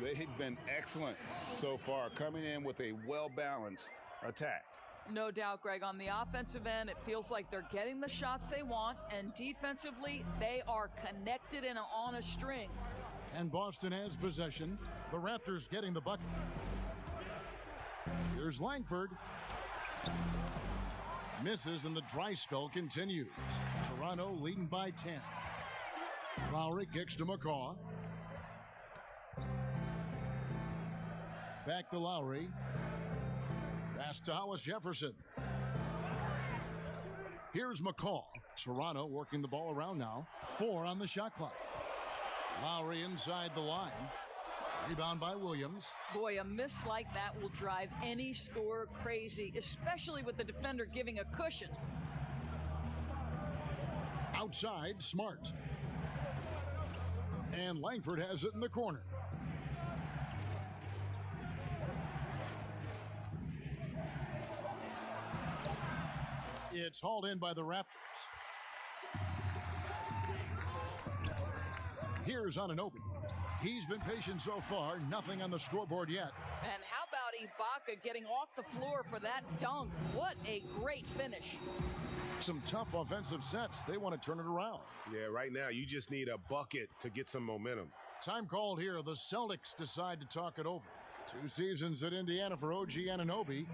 They've been excellent so far, coming in with a well-balanced attack. No doubt, Greg. On the offensive end, it feels like they're getting the shots they want, and defensively, they are connected and on a string. And Boston has possession. The Raptors getting the bucket. Here's Langford. Misses, and the dry spell continues. Toronto leading by 10. Lowry kicks to McCaw. Back to Lowry. Pass to Hollis Jefferson. Here's McCaw. Toronto working the ball around now. 4 on the shot clock. Lowry inside the line. Rebound by Williams. Boy, a miss like that will drive any scorer crazy, especially with the defender giving a cushion. Outside, Smart. And Langford has it in the corner. It's hauled in by the Raptors. Here's Anunoby. He's been patient so far, nothing on the scoreboard yet. And how about Ibaka getting off the floor for that dunk? What a great finish. Some tough offensive sets. They want to turn it around. Yeah, right now you just need a bucket to get some momentum. Time called here. The Celtics decide to talk it over. 2 seasons at Indiana for OG Anunoby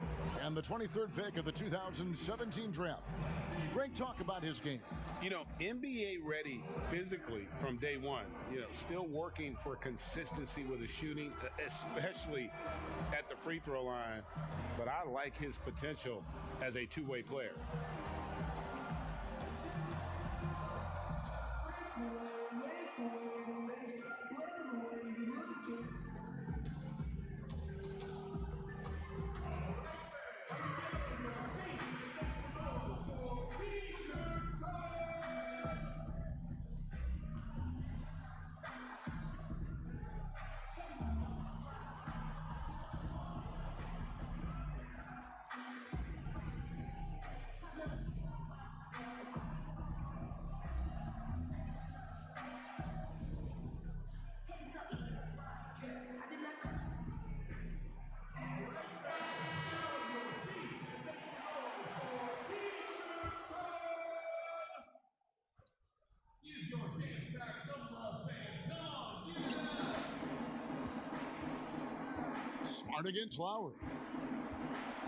and the 23rd pick of the 2017 draft. Great talk about his game. You know, NBA ready physically from day one. You know, still working for consistency with the shooting, especially at the free throw line. But I like his potential as a two-way player. Smart against Lowry.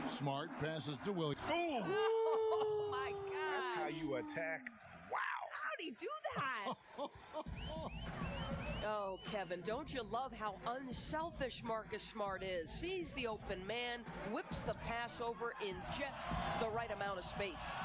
Smart passes to Williams. Oh, my God. That's how you attack. Wow. How'd he do that? Oh, Kevin, don't you love how unselfish Marcus Smart is? Sees the open man, whips the pass over in just the right amount of space.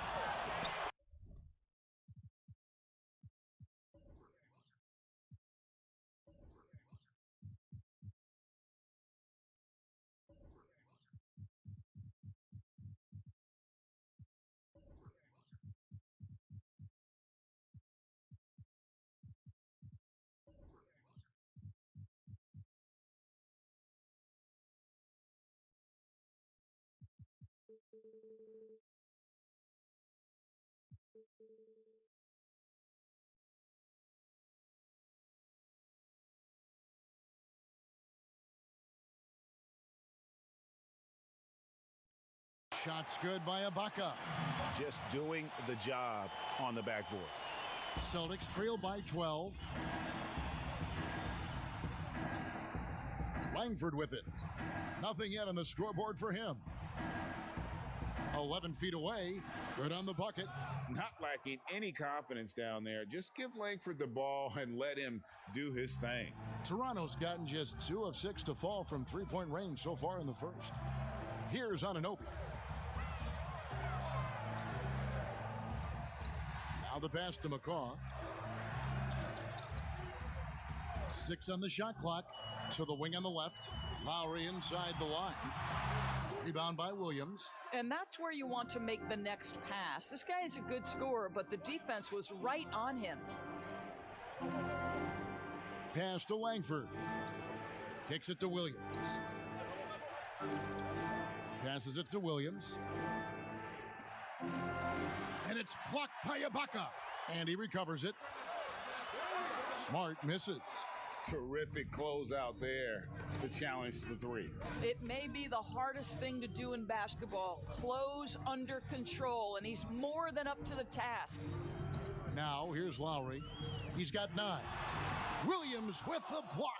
Shots good by Ibaka. Just doing the job on the backboard. Celtics trail by 12. Langford with it. Nothing yet on the scoreboard for him. 11 feet away. Good on the bucket. Not lacking any confidence down there. Just give Langford the ball and let him do his thing. Toronto's gotten just 2 of 6 to fall from three-point range so far in the first. Here's Anunoby. Now the pass to McCaw. 6 on the shot clock. To the wing on the left. Lowry inside the line. Rebound by Williams. And that's where you want to make the next pass. This guy is a good scorer, but the defense was right on him. Pass to Langford. Kicks it to Williams. Passes it to Williams. And it's blocked by Ibaka. And he recovers it. Smart misses. Terrific closeout there to challenge the three. It may be the hardest thing to do in basketball. Close under control, and he's more than up to the task. Now, here's Lowry. He's got 9. Williams with the block.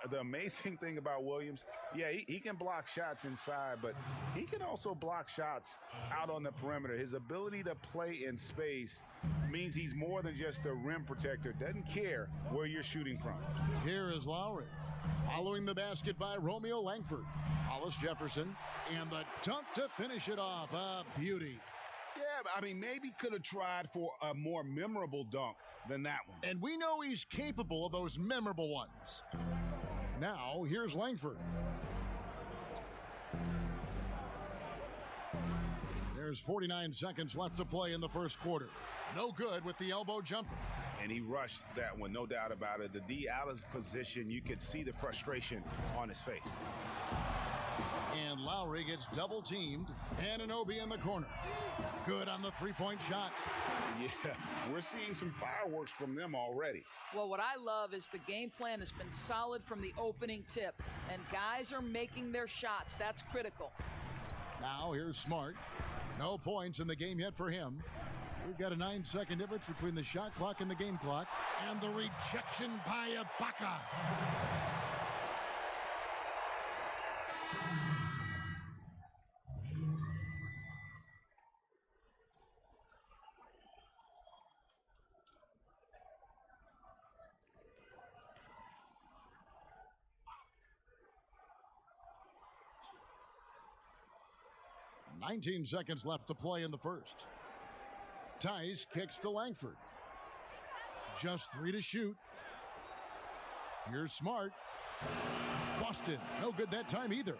The amazing thing about Williams, yeah, he can block shots inside, but he can also block shots out on the perimeter. His ability to play in space means he's more than just a rim protector. Doesn't care where you're shooting from. Here is Lowry. Following the basket by Romeo Langford. Hollis Jefferson, and the dunk to finish it off. A beauty. Yeah, I mean, maybe could have tried for a more memorable dunk than that one. And we know he's capable of those memorable ones. Now, here's Langford. There's 49 seconds left to play in the first quarter. No good with the elbow jumper. And he rushed that one, no doubt about it. The D out of position, you could see the frustration on his face. And Lowry gets double teamed. Anunoby in the corner. Good on the three-point shot. Yeah, we're seeing some fireworks from them already. Well, what I love is the game plan has been solid from the opening tip, and guys are making their shots. That's critical. Now here's Smart. No points in the game yet for him. We've got a 9-second difference between the shot clock and the game clock. And the rejection by Ibaka. "19 seconds left to play in the first. Tice kicks to Langford. Just 3 to shoot. Here's Smart. Boston, no good that time either.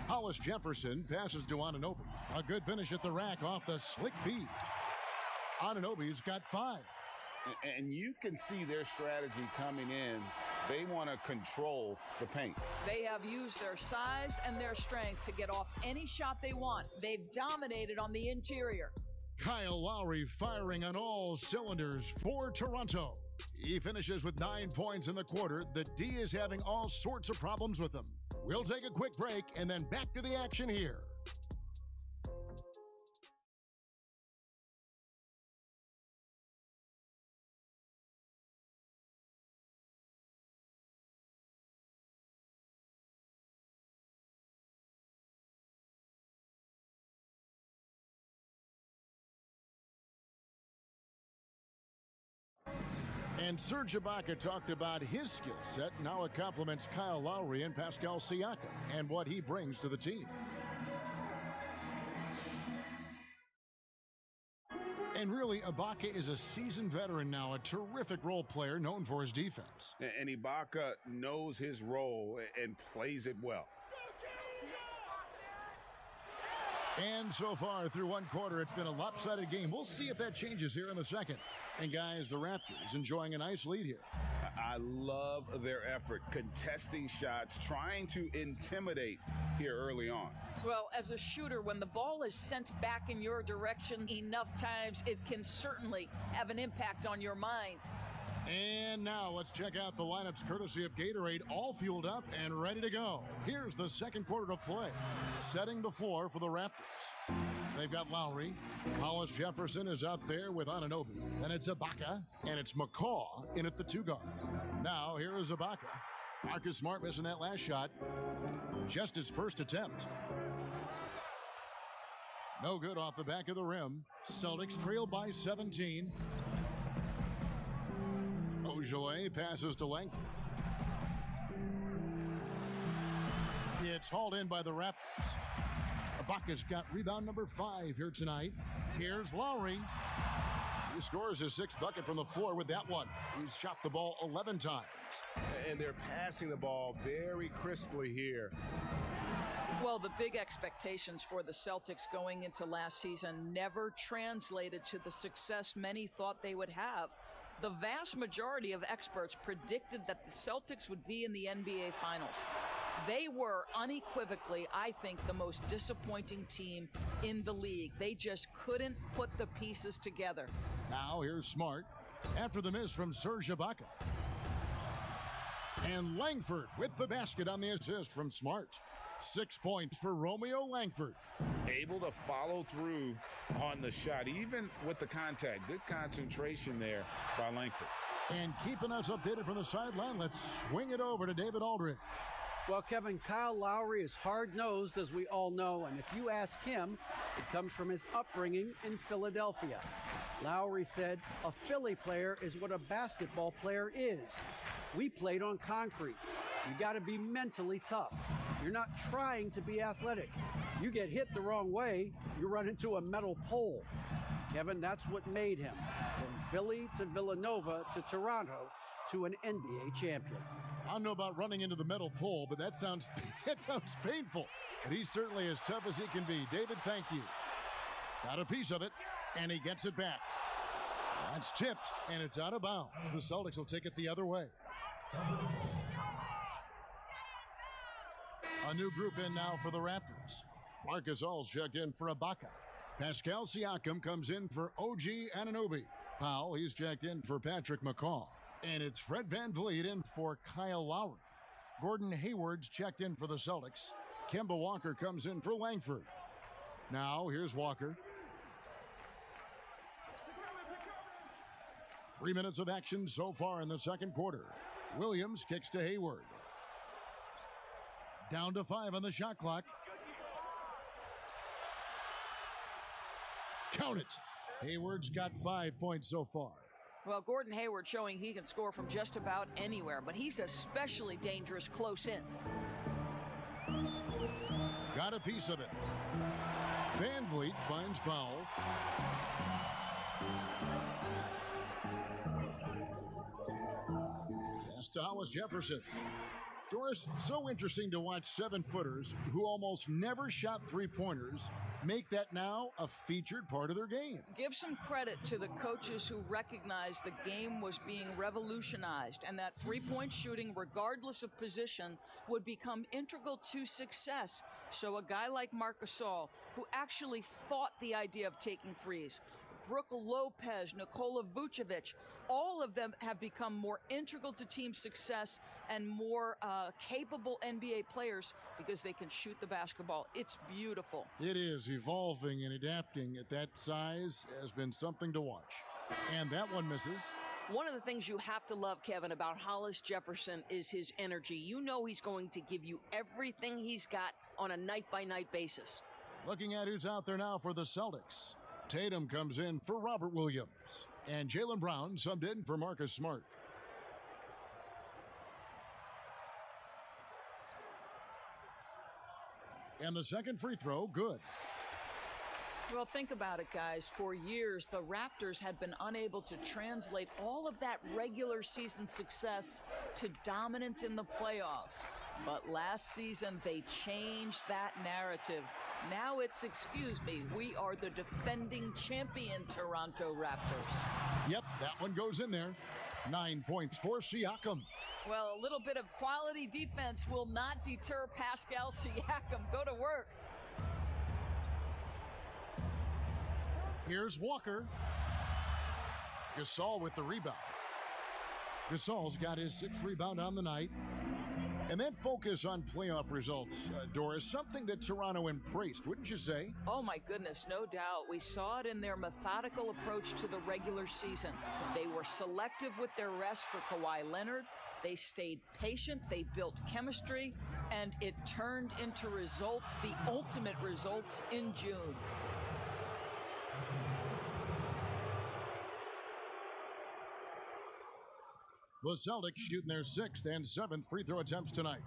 Hollis Jefferson passes to Anunoby. A good finish at the rack off the slick feed. Anunoby's got 5. And you can see their strategy coming in. They want to control the paint. They have used their size and their strength to get off any shot they want. They've dominated on the interior. Kyle Lowry firing on all cylinders for Toronto. He finishes with 9 points in the quarter. The D is having all sorts of problems with him. We'll take a quick break and then back to the action here. And Serge Ibaka talked about his skill set. Now it complements Kyle Lowry and Pascal Siakam and what he brings to the team. And really, Ibaka is a seasoned veteran now, a terrific role player known for his defense. And Ibaka knows his role and plays it well. And so far through one quarter, it's been a lopsided game. We'll see if that changes here in the second. And guys, the Raptors enjoying a nice lead here. I love their effort, contesting shots, trying to intimidate here early on. Well, as a shooter, when the ball is sent back in your direction enough times, it can certainly have an impact on your mind. And now let's check out the lineups courtesy of Gatorade, all fueled up and ready to go. Here's the second quarter of play. Setting the floor for the Raptors. They've got Lowry. Hollis Jefferson is out there with Anunoby. Then it's Ibaka, and it's McCaw in at the 2 guard. Now here is Ibaka. Marcus Smart missing that last shot. Just his first attempt. No good off the back of the rim. Celtics trail by 17. Ojeleye passes to Langford. It's hauled in by the Raptors. Ibaka's got rebound number 5 here tonight. Here's Lowry. He scores his 6th bucket from the floor with that one. He's shot the ball 11 times. And they're passing the ball very crisply here. Well, the big expectations for the Celtics going into last season never translated to the success many thought they would have. The vast majority of experts predicted that the Celtics would be in the NBA Finals. They were unequivocally, I think, the most disappointing team in the league. They just couldn't put the pieces together. Now here's Smart. after the miss from Serge Ibaka. And Langford with the basket on the assist from Smart. 6 points for Romeo Langford. Able to follow through on the shot, even with the contact. Good concentration there by Langford. And keeping us updated from the sideline, let's swing it over to David Aldridge. Well, Kevin, Kyle Lowry is hard-nosed, as we all know, and if you ask him, it comes from his upbringing in Philadelphia. Lowry said, "A Philly player is what a basketball player is. We played on concrete. You got to be mentally tough. You're not trying to be athletic. You get hit the wrong way, you run into a metal pole." Kevin, that's what made him, from Philly to Villanova to Toronto to an NBA champion. I don't know about running into the metal pole, but that sounds painful. But he's certainly as tough as he can be. David, thank you. Got a piece of it, and he gets it back. That's tipped, and it's out of bounds. The Celtics will take it the other way. A new group in now for the Raptors. Marc Gasol's checked in for Ibaka. Pascal Siakam comes in for OG Anunoby. Powell, he's checked in for Patrick McCaw. And it's Fred VanVleet in for Kyle Lowry. Gordon Hayward's checked in for the Celtics. Kemba Walker comes in for Langford. Now, here's Walker. 3 minutes of action so far in the second quarter. Williams kicks to Hayward. Down to 5 on the shot clock. Count it. Hayward's got 5 points so far. Well, Gordon Hayward showing he can score from just about anywhere, but he's especially dangerous close in. Got a piece of it. VanVleet finds Powell. Pass to Hollis Jefferson. Doris, so interesting to watch 7-footers who almost never shot three-pointers make that now a featured part of their game. Give some credit to the coaches who recognized the game was being revolutionized and that three-point shooting, regardless of position, would become integral to success. So a guy like Marc Gasol, who actually fought the idea of taking threes, Brook Lopez, Nikola Vucevic, all of them have become more integral to team success and more capable NBA players because they can shoot the basketball. It's beautiful. It is. Evolving and adapting at that size has been something to watch. And that one misses. One of the things you have to love, Kevin, about Hollis Jefferson is his energy. You know he's going to give you everything he's got on a night-by-night basis. Looking at who's out there now for the Celtics. Tatum comes in for Robert Williams. And Jaylen Brown subbed in for Marcus Smart. And the second free throw, good. Well, think about it, guys. For years, the Raptors had been unable to translate all of that regular season success to dominance in the playoffs. But last season, they changed that narrative. Now it's, excuse me, we are the defending champion Toronto Raptors. Yep, that one goes in there. 9 points for Siakam. Well, a little bit of quality defense will not deter Pascal Siakam. Go to work. Here's Walker. Gasol with the rebound. Gasol's got his 6th rebound on the night. And that focus on playoff results, Doris, something that Toronto embraced, wouldn't you say? Oh, my goodness, no doubt. We saw it in their methodical approach to the regular season. They were selective with their rest for Kawhi Leonard. They stayed patient, they built chemistry, and it turned into results, the ultimate results in June. The Celtics shooting their 6th and 7th free throw attempts tonight.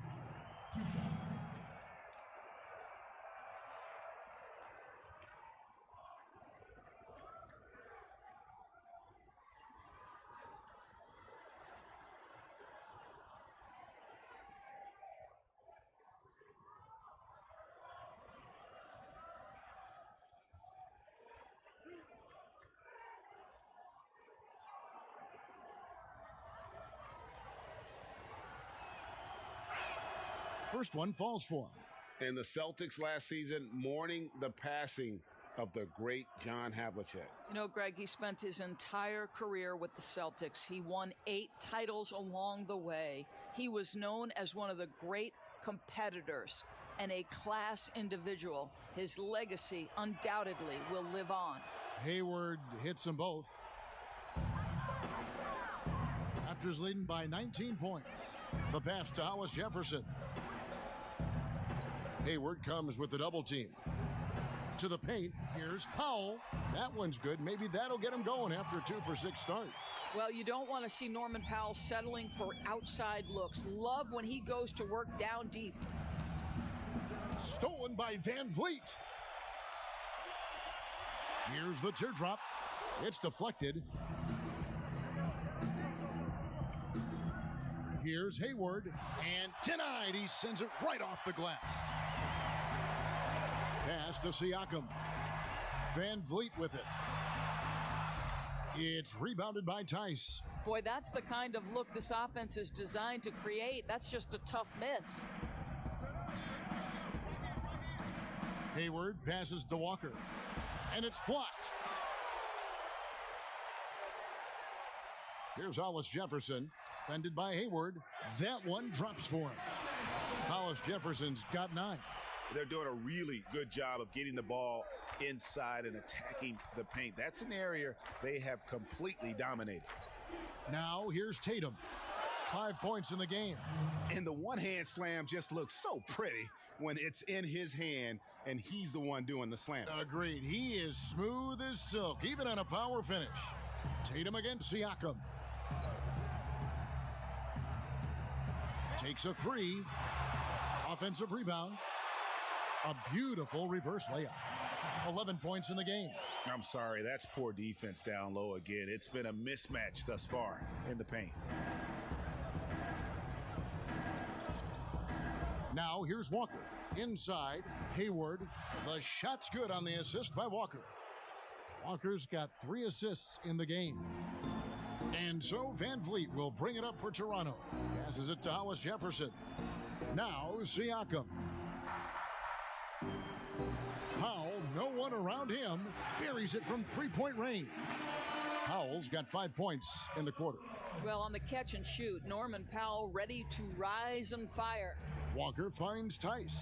First one falls for him. And the Celtics last season mourning the passing of the great John Havlicek. You know, Greg, he spent his entire career with the Celtics. He won 8 titles along the way. He was known as one of the great competitors and a class individual. His legacy undoubtedly will live on. Hayward hits them both. Raptors leading by 19 points. The pass to Hollis Jefferson. Hayward comes with the double team. To the paint, here's Powell. That one's good. Maybe that'll get him going after a 2-for-6 start. Well, you don't want to see Norman Powell settling for outside looks. Love when he goes to work down deep. Stolen by Van Vliet. Here's the teardrop. It's deflected. Here's Hayward, and denied. He sends it right off the glass. Pass to Siakam. Van Vliet with it. It's rebounded by Tice. Boy, that's the kind of look this offense is designed to create. That's just a tough miss. Hayward passes to Walker, and it's blocked. Here's Hollis Jefferson, fended by Hayward. That one drops for him. Hollis Jefferson's got 9. They're doing a really good job of getting the ball inside and attacking the paint. That's an area they have completely dominated. Now here's Tatum. 5 points in the game. And the one-hand slam just looks so pretty when it's in his hand and he's the one doing the slam. Agreed. He is smooth as silk, even on a power finish. Tatum against Siakam. Takes a 3. Offensive rebound. A beautiful reverse layup. 11 points in the game. I'm sorry, that's poor defense down low again. It's been a mismatch thus far in the paint. Now here's Walker. Inside, Hayward. The shot's good on the assist by Walker. Walker's got 3 assists in the game. And so Van Vliet will bring it up for Toronto. Passes it to Hollis Jefferson. Now Siakam. Powell, no one around him, buries it from 3-point range. Powell's got 5 points in the quarter. Well, on the catch and shoot, Norman Powell ready to rise and fire. Walker finds Tice.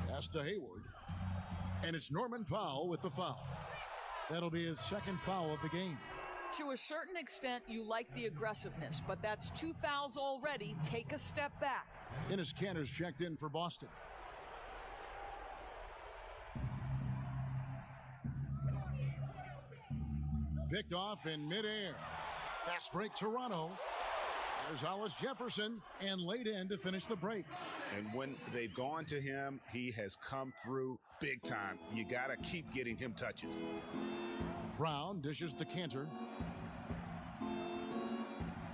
Pass to Hayward. And it's Norman Powell with the foul. That'll be his 2nd foul of the game. To a certain extent, you like the aggressiveness, but that's 2 fouls already. Take a step back. Enes Kanter's checked in for Boston. Picked off in midair. Fast break Toronto. There's Hollis Jefferson and laid in to finish the break. And when they've gone to him, he has come through big time. You got to keep getting him touches. Brown dishes to Kanter.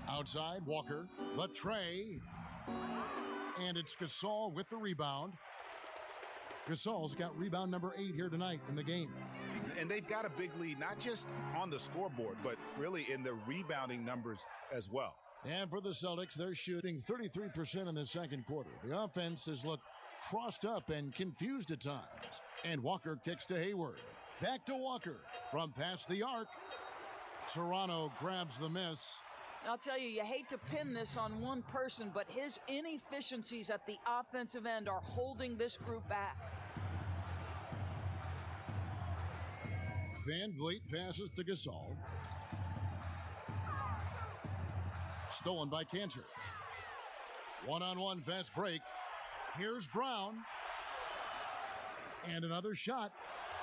Outside, Walker. The tray. And it's Gasol with the rebound. Gasol's got rebound number 8 here tonight in the game. And they've got a big lead, not just on the scoreboard, but really in the rebounding numbers as well. And for the Celtics, they're shooting 33% in the second quarter. The offense has looked crossed up and confused at times. And Walker kicks to Hayward. Back to Walker from past the arc. Toronto grabs the miss. I'll tell you, you hate to pin this on one person, but his inefficiencies at the offensive end are holding this group back. Van Vliet passes to Gasol. Stolen by Kanter. One-on-one fast break. Here's Brown. And another shot.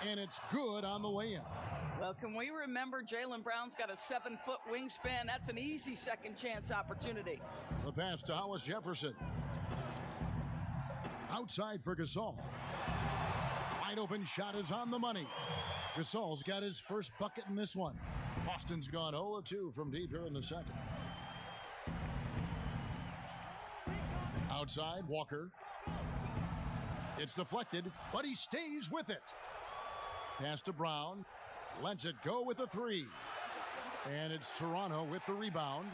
And it's good on the way in. Well, can we remember Jaylen Brown's got a 7-foot wingspan? That's an easy second chance opportunity. The pass to Hollis Jefferson. Outside for Gasol. Wide open shot is on the money. Gasol's got his first bucket in this one. Boston's gone 0-2 from deep here in the second. Outside, Walker. It's deflected, but he stays with it. Pass to Brown. Lets it go with a 3. And it's Toronto with the rebound.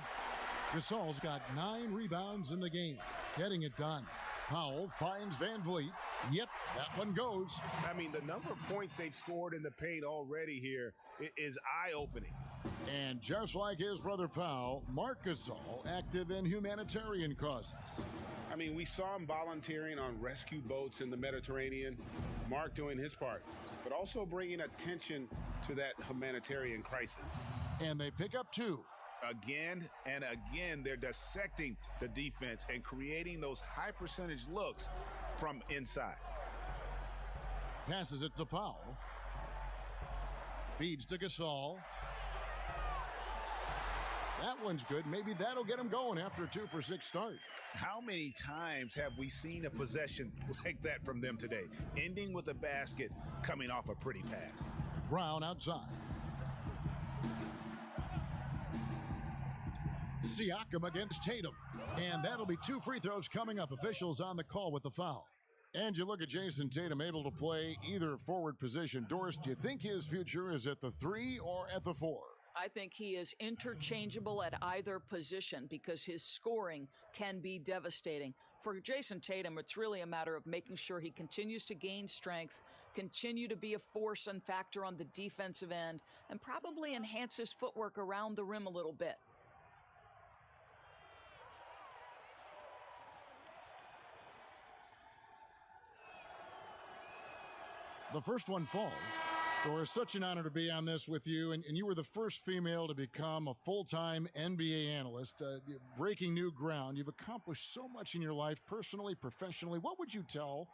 Gasol's got 9 rebounds in the game. Getting it done. Powell finds Van Vliet. Yep, that one goes. I mean, the number of points they've scored in the paint already here is eye-opening. And just like his brother Powell, Marc Gasol active in humanitarian causes. I mean, we saw him volunteering on rescue boats in the Mediterranean. Mark doing his part, but also bringing attention to that humanitarian crisis. And they pick up 2. Again and again, they're dissecting the defense and creating those high percentage looks from inside. Passes it to Powell. Feeds to Gasol. That one's good. Maybe that'll get him going after a 2-for-6 start. How many times have we seen a possession like that from them today, ending with a basket coming off a pretty pass? Brown outside. Siakam against Tatum. And that'll be 2 free throws coming up. Officials on the call with the foul. And you look at Jason Tatum able to play either forward position. Doris, do you think his future is at the 3 or at the 4? I think he is interchangeable at either position because his scoring can be devastating. For Jason Tatum, it's really a matter of making sure he continues to gain strength, continue to be a force and factor on the defensive end, and probably enhance his footwork around the rim a little bit. The first one falls. Doris, such an honor to be on this with you. And you were the first female to become a full-time NBA analyst, breaking new ground. You've accomplished so much in your life, personally, professionally. What would you tell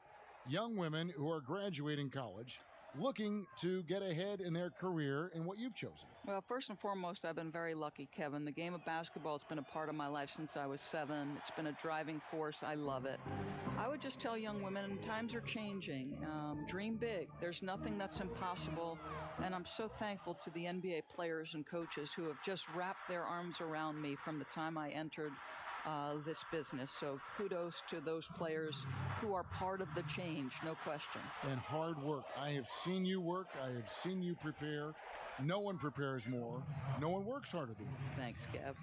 young women who are graduating college, looking to get ahead in their career in what you've chosen? Well, first and foremost, I've been very lucky, Kevin. The game of basketball has been a part of my life since I was 7. It's been a driving force. I love it. I would just tell young women, times are changing. Dream big. There's nothing that's impossible. And I'm so thankful to the NBA players and coaches who have just wrapped their arms around me from the time I entered this business. So kudos to those players who are part of the change, no question. And hard work. I have seen you work. I have seen you prepare. No one prepares more. No one works harder than you. Thanks, Kev.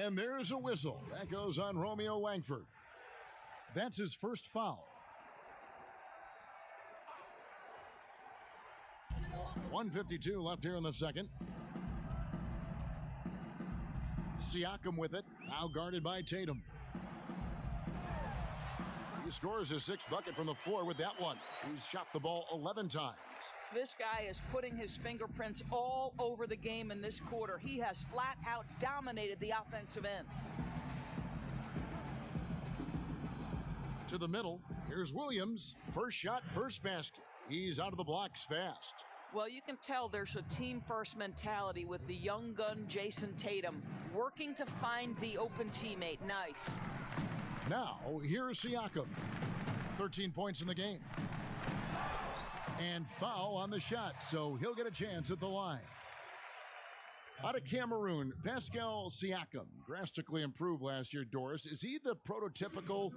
And there's a whistle. That goes on Romeo Langford. That's his first foul. 1:52 left here in the second. Siakam with it, now guarded by Tatum. He scores his 6th bucket from the floor with that one. He's shot the ball 11 times. This guy is putting his fingerprints all over the game in this quarter. He has flat out dominated the offensive end. To the middle, here's Williams. First shot, first basket. He's out of the blocks fast. Well, you can tell there's a team-first mentality with the young gun Jason Tatum working to find the open teammate. Nice. Now, here's Siakam. 13 points in the game. And foul on the shot, so he'll get a chance at the line. Out of Cameroon, Pascal Siakam, drastically improved last year, Doris. Is he the prototypical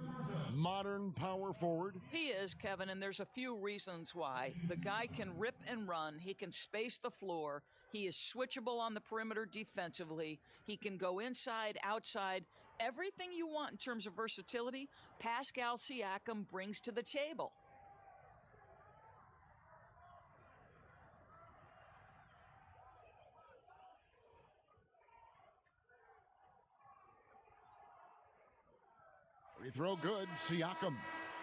modern power forward? He is, Kevin, and there's a few reasons why. The guy can rip and run. He can space the floor. He is switchable on the perimeter defensively. He can go inside, outside. Everything you want in terms of versatility, Pascal Siakam brings to the table. Free throw good, Siakam.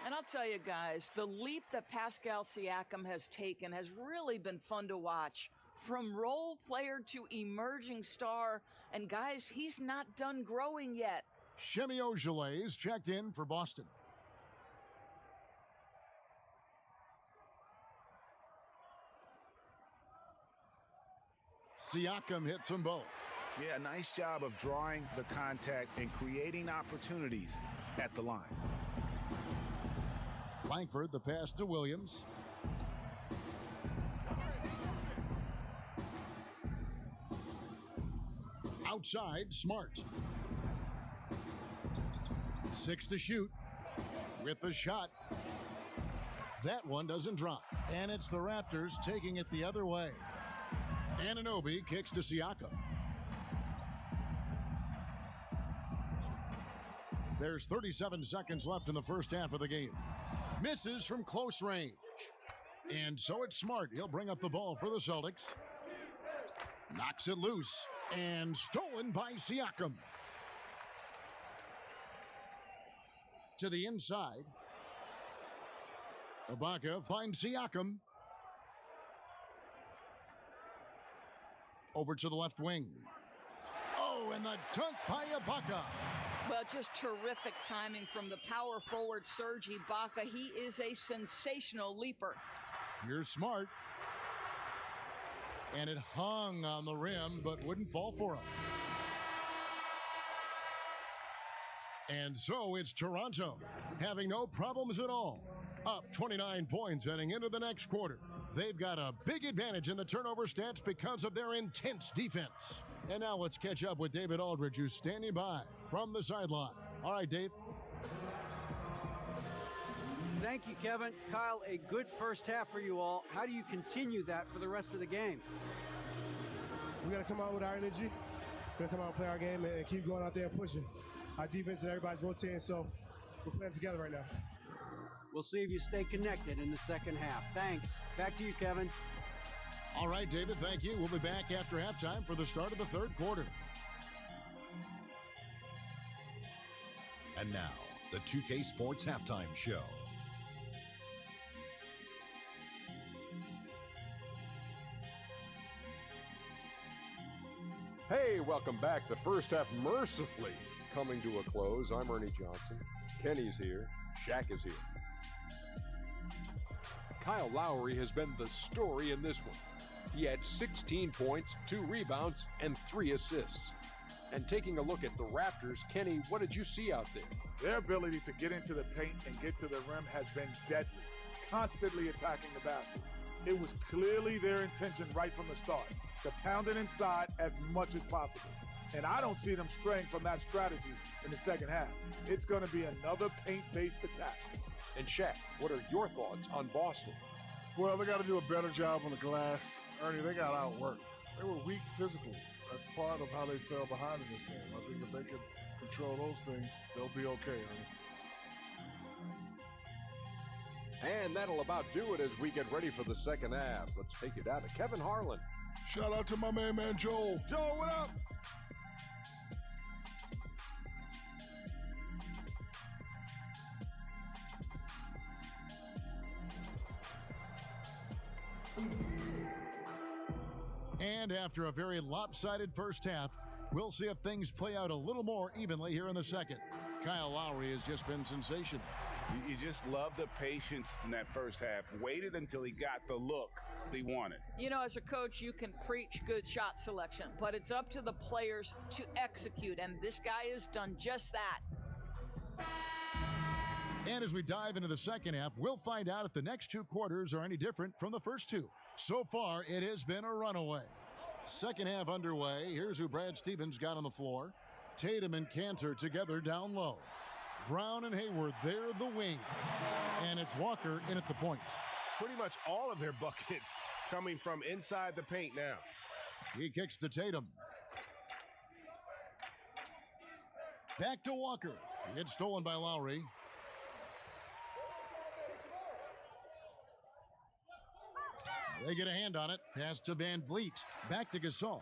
And I'll tell you guys, the leap that Pascal Siakam has taken has really been fun to watch. From role player to emerging star, and guys, he's not done growing yet. Semi Ojeleye is checked in for Boston. Siakam hits them both. Yeah, nice job of drawing the contact and creating opportunities at the line. Langford, the pass to Williams. Outside, Smart. 6 to shoot. With the shot. That one doesn't drop. And it's the Raptors taking it the other way. Anunoby kicks to Siakam. There's 37 seconds left in the first half of the game. Misses from close range. And so it's Smart. He'll bring up the ball for the Celtics. Knocks it loose. And stolen by Siakam. To the inside. Ibaka finds Siakam. Over to the left wing. Oh, and the dunk by Ibaka. Well, just terrific timing from the power forward Serge Ibaka. He is a sensational leaper. Here's Smart. And it hung on the rim, but wouldn't fall for him. And so it's Toronto, having no problems at all. Up 29 points heading into the next quarter. They've got a big advantage in the turnover stats because of their intense defense. And now let's catch up with David Aldridge, who's standing by from the sideline. All right, Dave. Thank you, Kevin. Kyle, a good first half for you all. How do you continue that for the rest of the game? We got to come out with our energy. We're going to come out and play our game and keep going out there and pushing. Our defense and everybody's rotating, so we're playing together right now. We'll see if you stay connected in the second half. Thanks. Back to you, Kevin. All right, David, thank you. We'll be back after halftime for the start of the third quarter. And now, the 2K Sports Halftime Show. Hey, welcome back. The first half mercifully coming to a close. I'm Ernie Johnson. Kenny's here. Shaq is here. Kyle Lowry has been the story in this one. He had 16 points, 2 rebounds, and 3 assists. And taking a look at the Raptors, Kenny, what did you see out there? Their ability to get into the paint and get to the rim has been deadly, constantly attacking the basket. It was clearly their intention right from the start to pound it inside as much as possible. And I don't see them straying from that strategy in the second half. It's going to be another paint-based attack. And Shaq, what are your thoughts on Boston? Well, they got to do a better job on the glass. Ernie, they got outworked. They were weak physically. That's part of how they fell behind in this game. I think if they can control those things, they'll be okay, Ernie. And that'll about do it as we get ready for the second half. Let's take it out to Kevin Harlan. Shout out to my man Joel. Joel, what up? And after a very lopsided first half, we'll see if things play out a little more evenly here in the second. Kyle Lowry has just been sensational. You just love the patience in that first half. Waited until he got the look he wanted. You know, as a coach, you can preach good shot selection, but it's up to the players to execute, and this guy has done just that. And as we dive into the second half, we'll find out if the next 2 quarters are any different from the first 2. So far, it has been a runaway. Second half underway. Here's who Brad Stevens got on the floor. Tatum and Cantor together down low. Brown and Hayward, they're the wing. And it's Walker in at the point. Pretty much all of their buckets coming from inside the paint now. He kicks to Tatum. Back to Walker. It's stolen by Lowry. They get a hand on it. Pass to Van Vliet. Back to Gasol.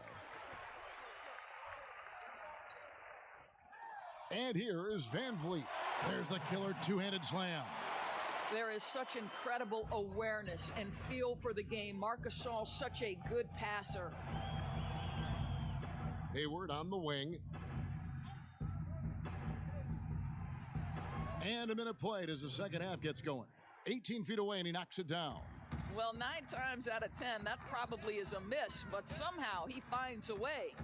And here is Van Vliet. There's the killer two-handed slam. There is such incredible awareness and feel for the game. Marc Gasol, such a good passer. Hayward on the wing. And a minute played as the second half gets going. 18 feet away, and he knocks it down. Well, 9 times out of 10, that probably is a miss, but somehow he finds a way.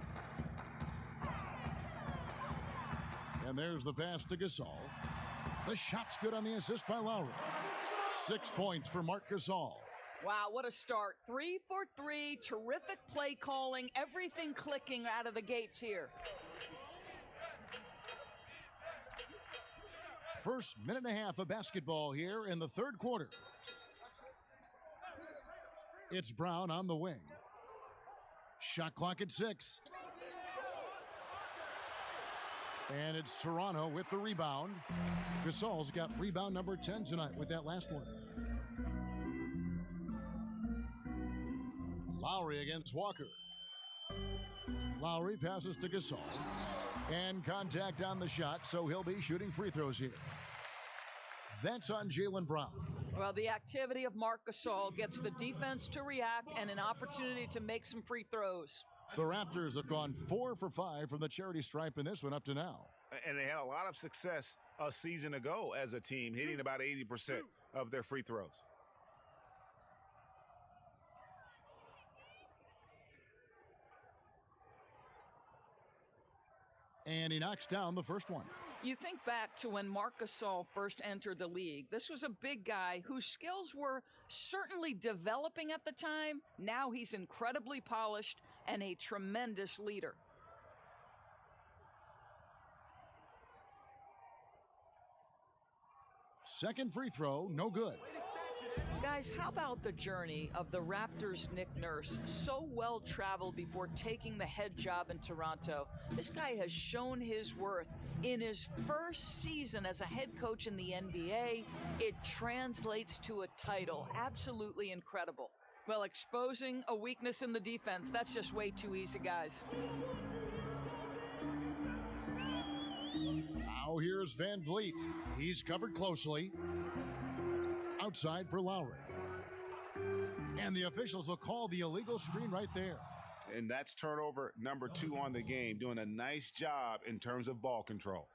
And there's the pass to Gasol. The shot's good on the assist by Lowry. 6 points for Marc Gasol. Wow, what a start. 3 for 3, terrific play calling, everything clicking out of the gates here. First minute and a half of basketball here in the third quarter. It's Brown on the wing. Shot clock at 6. And it's Toronto with the rebound. Gasol's got rebound number 10 tonight with that last one. Lowry against Walker. Lowry passes to Gasol. And contact on the shot, so he'll be shooting free throws here. That's on Jaylen Brown. Well, the activity of Marc Gasol gets the defense to react and an opportunity to make some free throws. The Raptors have gone 4 for 5 from the charity stripe in this one up to now. And they had a lot of success a season ago as a team, hitting about 80% of their free throws. And he knocks down the first one. You think back to when Marc Gasol first entered the league. This was a big guy whose skills were certainly developing at the time. Now he's incredibly polished and a tremendous leader. Second free throw, no good. Guys, how about the journey of the Raptors' Nick Nurse? So well traveled before taking the head job in Toronto. This guy has shown his worth. In his first season as a head coach in the NBA, it translates to a title. Absolutely incredible. Well, exposing a weakness in the defense, that's just way too easy, guys. Now here's Van Vliet. He's covered closely. Outside for Lowry. And the officials will call the illegal screen right there. And that's turnover number 2 on the game, doing a nice job in terms of ball control.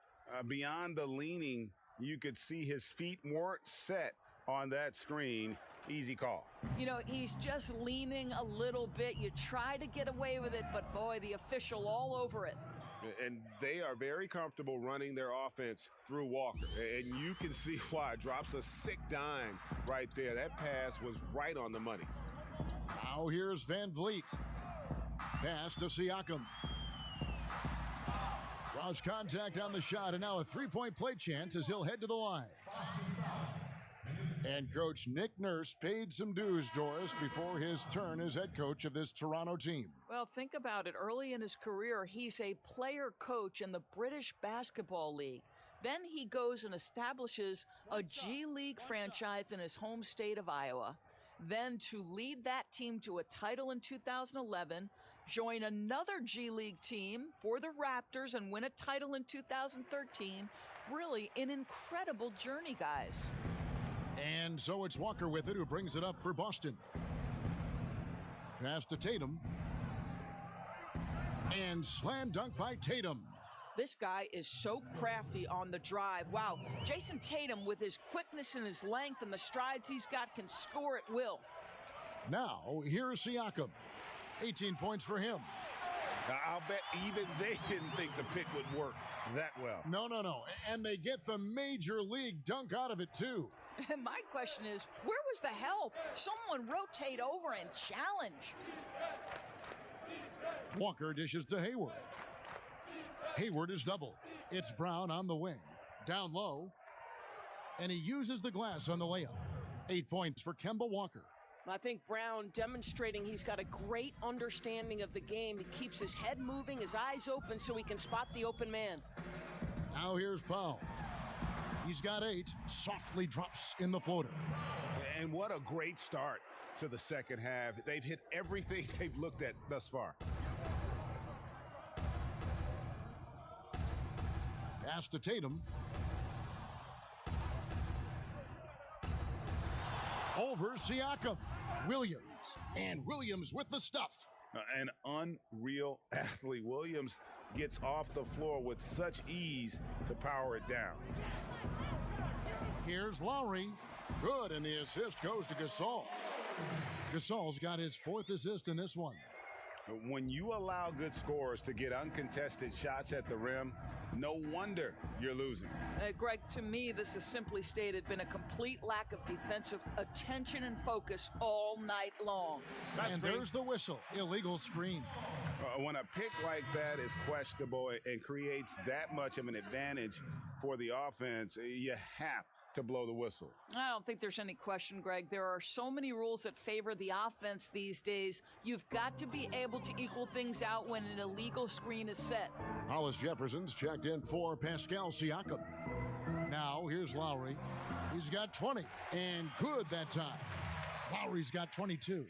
Beyond the leaning, you could see his feet weren't set on that screen. Easy call. You know, he's just leaning a little bit. You try to get away with it, but boy, the official all over it. And they are very comfortable running their offense through Walker. And you can see why. Drops a sick dime right there. That pass was right on the money. Now here's Van Vliet. Pass to Siakam. Draws contact on the shot, and now a three-point play chance as he'll head to the line. And Coach Nick Nurse paid some dues, Doris, before his turn as head coach of this Toronto team. Well, think about it. Early in his career, he's a player coach in the British Basketball League. Then he goes and establishes a G League franchise in his home state of Iowa. Then to lead that team to a title in 2011, join another G League team for the Raptors and win a title in 2013. Really an incredible journey, guys. And so it's Walker with it, who brings it up for Boston. Pass to Tatum. And slam dunk by Tatum. This guy is so crafty on the drive. Wow, Jason Tatum, with his quickness and his length and the strides he's got, can score at will. Now, here's Siakam. 18 points for him. I'll bet even they didn't think the pick would work that well. No. And they get the major league dunk out of it, too. My question is, where was the help? Someone rotate over and challenge. Walker dishes to Hayward. Hayward is doubled. It's Brown on the wing. Down low. And he uses the glass on the layup. 8 points for Kemba Walker. I think Brown demonstrating he's got a great understanding of the game. He keeps his head moving, his eyes open so he can spot the open man. Now here's Powell. He's got 8. Softly drops in the floater. And what a great start to the second half. They've hit everything they've looked at thus far. Pass to Tatum. Over Siakam. Williams. And Williams with the stuff. An unreal athlete. Williams gets off the floor with such ease to power it down. Here's Lowry. Good, and the assist goes to Gasol. Gasol's got his 4th assist in this one. When you allow good scorers to get uncontested shots at the rim, no wonder you're losing. Greg, to me, this has simply stated been a complete lack of defensive attention and focus all night long. And there's the whistle. Illegal screen. When a pick like that is questionable and creates that much of an advantage for the offense, you have to blow the whistle. I don't think there's any question, Greg. There are so many rules that favor the offense these days. You've got to be able to equal things out when an illegal screen is set. Hollis Jefferson's checked in for Pascal Siakam. Now here's Lowry. He's got 20, and good that time. Lowry's got 22.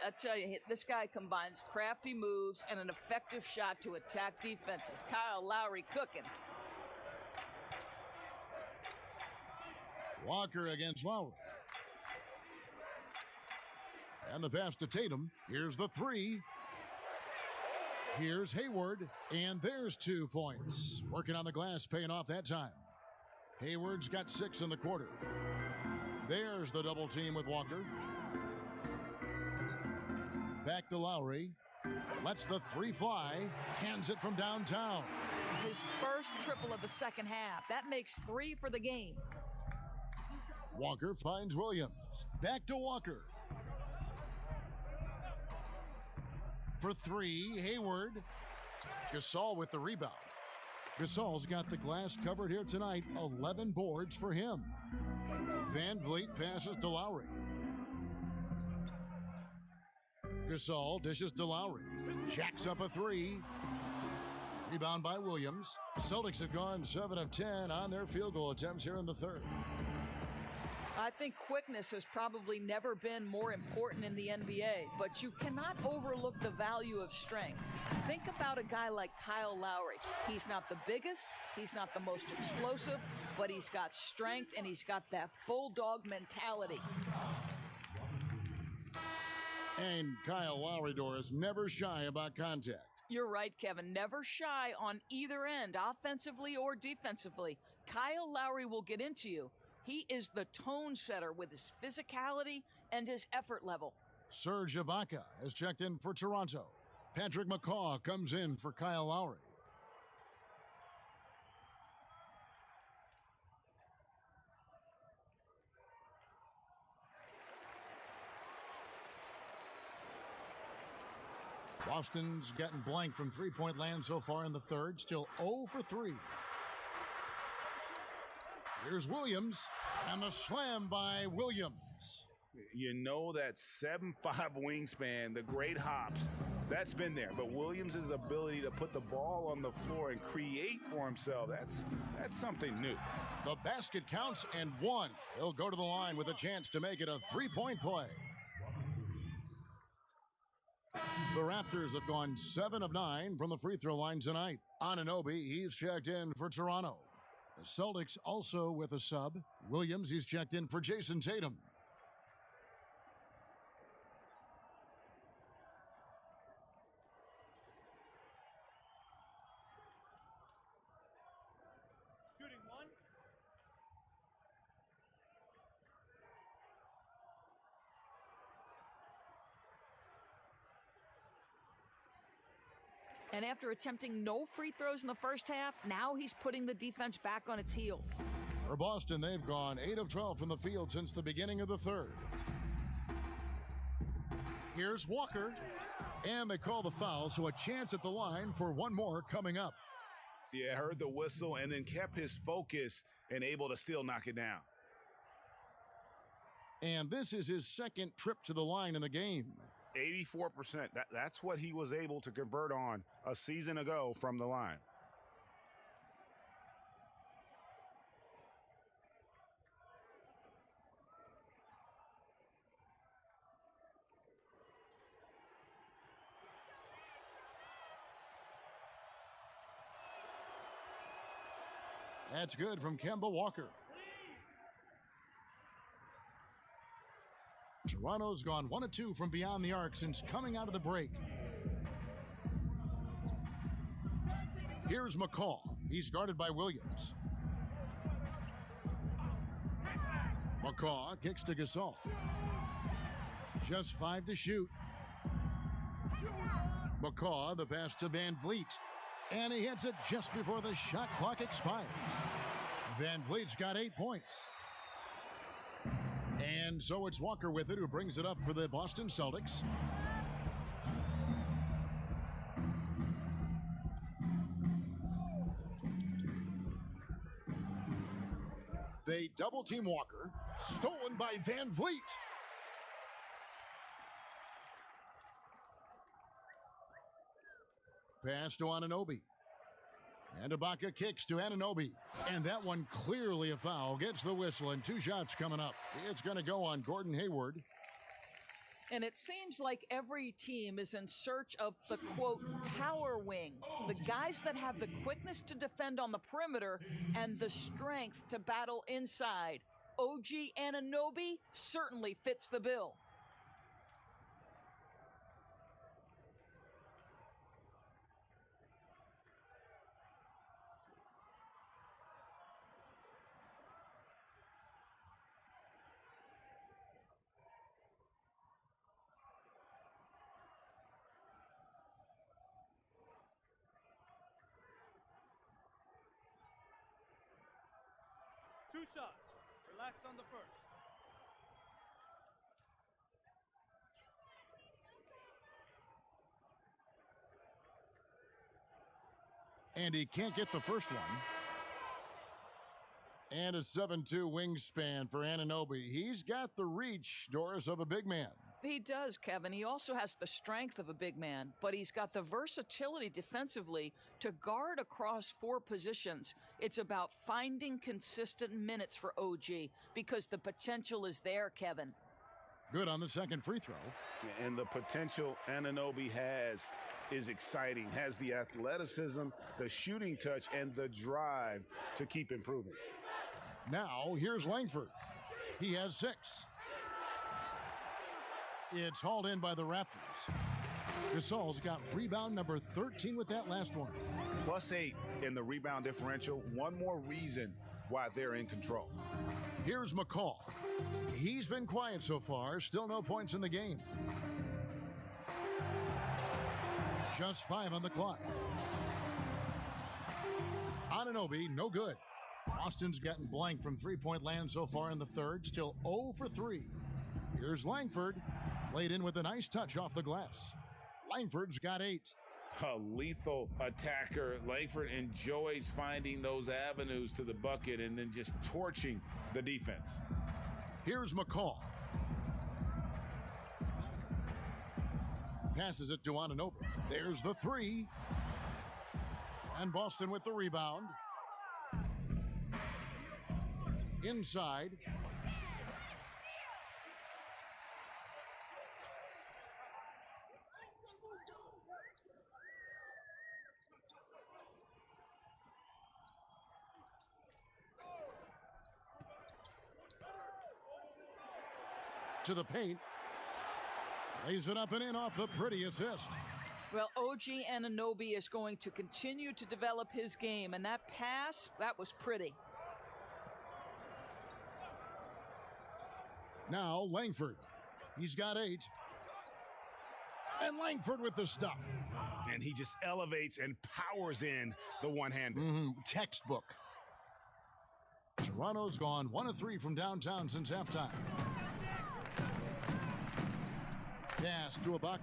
I tell you, this guy combines crafty moves and an effective shot to attack defenses. Kyle Lowry cooking. Walker against Lowry. And the pass to Tatum. Here's the three. Here's Hayward, and there's 2 points. Working on the glass, paying off that time. Hayward's got 6 in the quarter. There's the double team with Walker. Back to Lowry. Lets the three fly. Cans it from downtown. His first triple of the second half. That makes 3 for the game. Walker finds Williams. Back to Walker. For 3, Hayward. Gasol with the rebound. Gasol's got the glass covered here tonight. 11 boards for him. Van Vliet passes to Lowry. Gasol dishes to Lowry. Jacks up a 3. Rebound by Williams. Celtics have gone 7 of 10 on their field goal attempts here in the third. I think quickness has probably never been more important in the NBA, but you cannot overlook the value of strength. Think about a guy like Kyle Lowry. He's not the biggest, he's not the most explosive, but he's got strength and he's got that bulldog mentality. And Kyle Lowry, Doris, never shy about contact. You're right, Kevin. Never shy on either end, offensively or defensively. Kyle Lowry will get into you. He is the tone setter with his physicality and his effort level. Serge Ibaka has checked in for Toronto. Patrick McCaw comes in for Kyle Lowry. Boston's gotten blank from three-point land so far in the third. Still 0 for 3. Here's Williams, and the slam by Williams. You know that 7'5" wingspan, the great hops, that's been there. But Williams' ability to put the ball on the floor and create for himself, that's something new. The basket counts and 1. He'll go to the line with a chance to make it a three-point play. The Raptors have gone 7 of 9 from the free throw line tonight. Anunoby, he's checked in for Toronto. The Celtics also with a sub. Williams, he's checked in for Jason Tatum. Shooting 1. And after attempting no free throws in the first half, now he's putting the defense back on its heels. For Boston, they've gone 8 of 12 from the field since the beginning of the third. Here's Walker. And they call the foul, so a chance at the line for one more coming up. Yeah, heard the whistle and then kept his focus and able to still knock it down. And this is his second trip to the line in the game. 84%. That's what he was able to convert on a season ago from the line. That's good from Kemba Walker. Toronto's gone 1 of 2 from beyond the arc since coming out of the break. Here's McCaw. He's guarded by Williams. McCaw kicks to Gasol. Just 5 to shoot. McCaw, the pass to Van Vliet. And he hits it just before the shot clock expires. Van Vliet's got 8 points. And so it's Walker with it, who brings it up for the Boston Celtics. They double-team Walker. Stolen by Van Vliet. Pass to Anunoby. And Ibaka kicks to Anunoby. And that one clearly a foul. Gets the whistle, and 2 shots coming up. It's going to go on Gordon Hayward. And it seems like every team is in search of the, quote, power wing. The guys that have the quickness to defend on the perimeter and the strength to battle inside. OG Anunoby certainly fits the bill. Two shots. Relax on the first. And he can't get the first one. And a 7'2" wingspan for Anunoby. He's got the reach, Doris, of a big man. He does, Kevin. He also has the strength of a big man, but he's got the versatility defensively to guard across 4 positions. It's about finding consistent minutes for OG because the potential is there, Kevin. Good on the second free throw. And the potential Anunoby has is exciting, has the athleticism, the shooting touch, and the drive to keep improving. Now, here's Langford. He has 6. It's hauled in by the Raptors. Gasol's got rebound number 13 with that last one. +8 in the rebound differential. One more reason why they're in control. Here's McCall. He's been quiet so far. Still no points in the game. Just 5 on the clock. Anunoby, no good. Boston's gotten blank from three-point land so far in the third. Still 0 for 3. Here's Langford. Laid in with a nice touch off the glass. Langford's got 8. A lethal attacker. Langford enjoys finding those avenues to the bucket and then just torching the defense. Here's McCall. Passes it to Anunoby. There's the 3. And Boston with the rebound. Inside. To the paint. Lays it up and in off the pretty assist. Well, OG Anunoby is going to continue to develop his game, and that pass, that was pretty. Now Langford. He's got 8. And Langford with the stuff. And he just elevates and powers in the one-hander. Textbook. Toronto's gone 1 of 3 from downtown since halftime. Pass to Ibaka.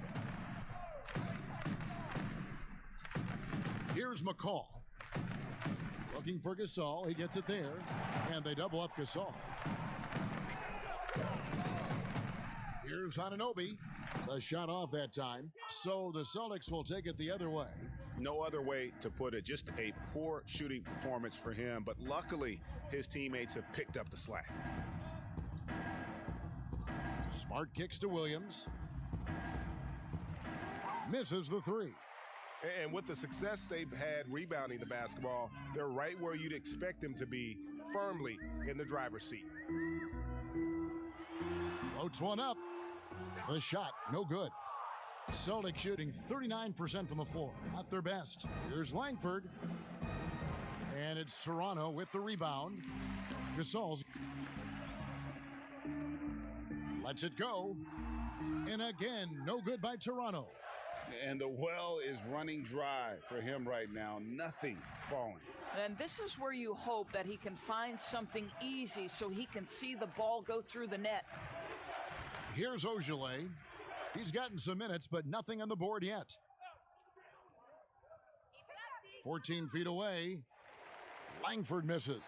Here's McCall. Looking for Gasol. He gets it there. And they double up Gasol. Here's Anunoby. The shot off that time. So the Celtics will take it the other way. No other way to put it. Just a poor shooting performance for him. But luckily, his teammates have picked up the slack. Smart kicks to Williams. Misses the 3. And with the success they've had rebounding the basketball, they're right where you'd expect them to be, firmly in the driver's seat. Floats one up. The shot, no good. Celtics shooting 39% from the floor. Not their best. Here's Langford. And it's Toronto with the rebound. Gasol's lets it go. And again, no good by Toronto. And the well is running dry for him right now. Nothing falling. And this is where you hope that he can find something easy so he can see the ball go through the net. Here's Ogilvy. He's gotten some minutes, but nothing on the board yet. 14 feet away. Langford misses.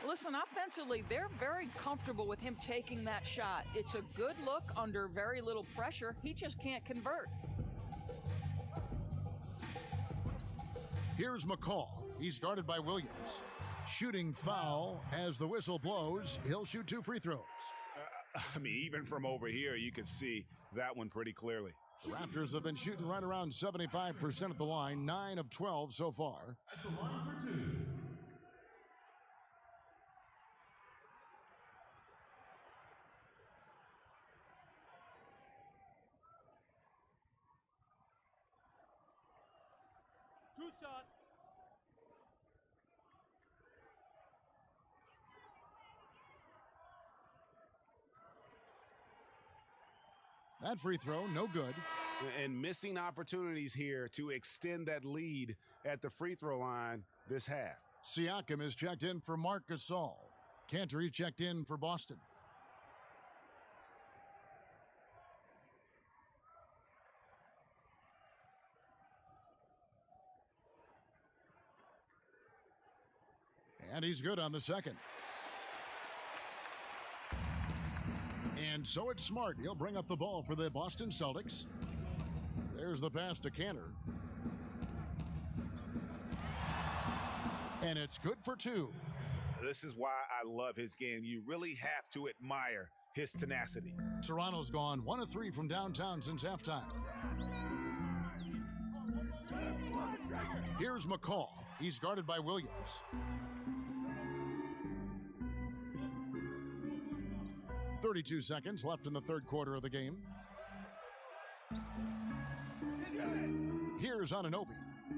Listen, offensively, they're very comfortable with him taking that shot. It's a good look under very little pressure. He just can't convert. Here's McCall. He's guarded by Williams. Shooting foul as the whistle blows. He'll shoot 2 free throws. I mean, even from over here, you can see that one pretty clearly. The Raptors have been shooting right around 75% at the line, 9 of 12 so far. At the line for 2. Two shots. That free throw, no good. And missing opportunities here to extend that lead at the free throw line this half. Siakam is checked in for Marc Gasol. Cantor, he's checked in for Boston. And he's good on the second. And so it's Smart. He'll bring up the ball for the Boston Celtics. There's the pass to Cantor. And it's good for 2. This is why I love his game. You really have to admire his tenacity. Toronto's gone 1 of 3 from downtown since halftime. Here's McCall. He's guarded by Williams. .32 seconds left in the third quarter of the game. Here's Anunoby.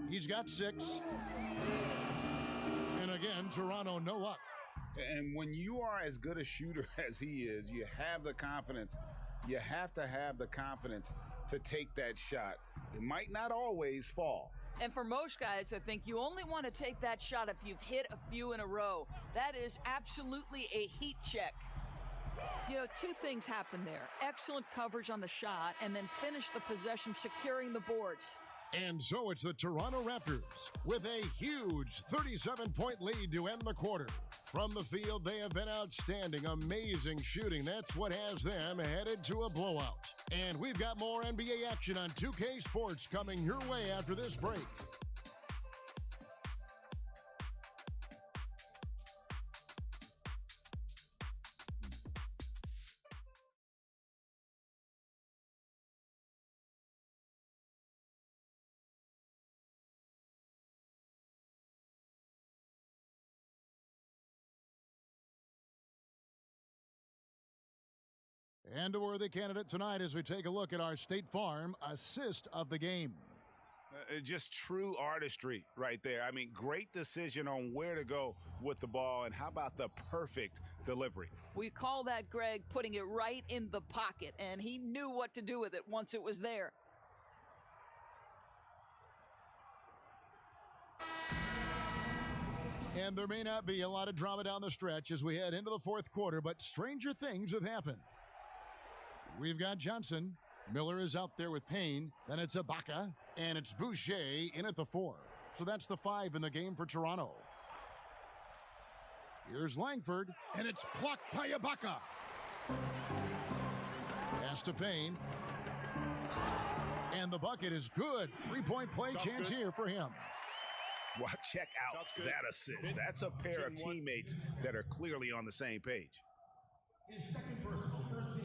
He's got 6. And again, Toronto no luck. And when you are as good a shooter as he is, you have the confidence. You have to have the confidence to take that shot. It might not always fall. And for most guys, I think you only want to take that shot if you've hit a few in a row. That is absolutely a heat check. You know, 2 things happen there. Excellent coverage on the shot, and then finish the possession securing the boards. And so it's the Toronto Raptors with a huge 37-point lead to end the quarter. From the field, they have been outstanding, amazing shooting. That's what has them headed to a blowout. And we've got more NBA action on 2K Sports coming your way after this break. And a worthy candidate tonight as we take a look at our State Farm assist of the game. Just true artistry right there. I mean, great decision on where to go with the ball, and how about the perfect delivery? We call that, Greg, putting it right in the pocket, and he knew what to do with it once it was there. And there may not be a lot of drama down the stretch as we head into the fourth quarter, but stranger things have happened. We've got Johnson. Miller is out there with Payne. Then it's Ibaka. And it's Boucher in at the 4. So that's the 5 in the game for Toronto. Here's Langford. And it's blocked by Ibaka. Pass to Payne. And the bucket is good. 3-point play chance here for him. Wow, check out that assist. That's a pair of teammates that are clearly on the same page. His second personal, first team.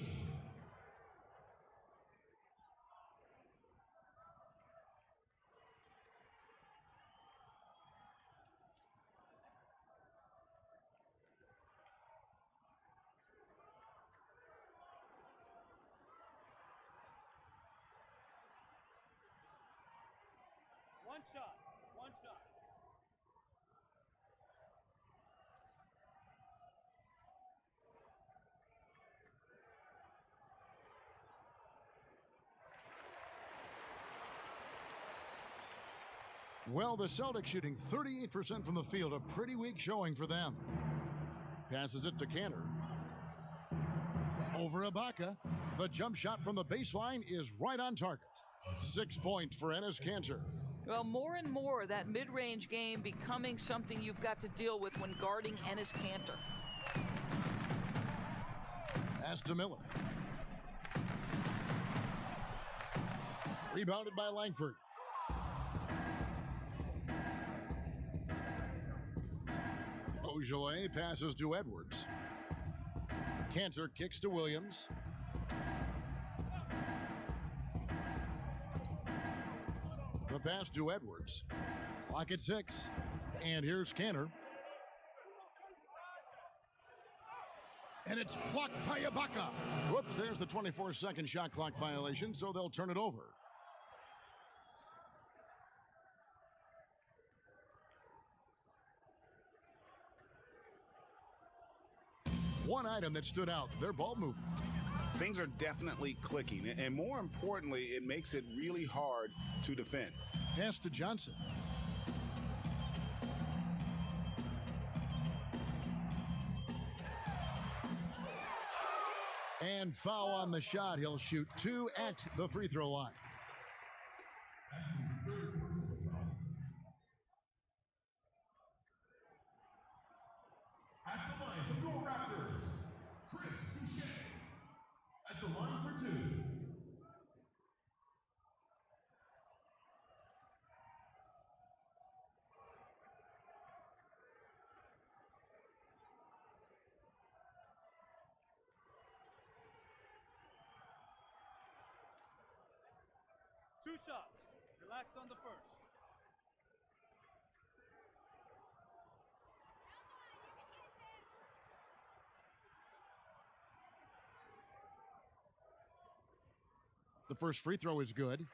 One shot. One shot. Well, the Celtics shooting 38% from the field, a pretty weak showing for them. Passes it to Cantor. Over Ibaka. The jump shot from the baseline is right on target. 6 points for Enes Kanter. Well, more and more, that mid-range game becoming something you've got to deal with when guarding Enes Kanter. Pass to Miller. Rebounded by Langford. Ojale passes to Edwards. Cantor kicks to Williams. The pass to Edwards. Clock at 6. And here's Cantor. And it's blocked by Ibaka. Whoops, there's the 24-second shot clock violation, so they'll turn it over. One item that stood out, their ball movement. Things are definitely clicking, and more importantly, it makes it really hard to defend. Pass to Johnson. And foul on the shot. He'll shoot 2 at the free throw line. At the line for your Raptors, Chris Boucher. At the line for 2. Two shots. Relax on the first. The first free throw is good.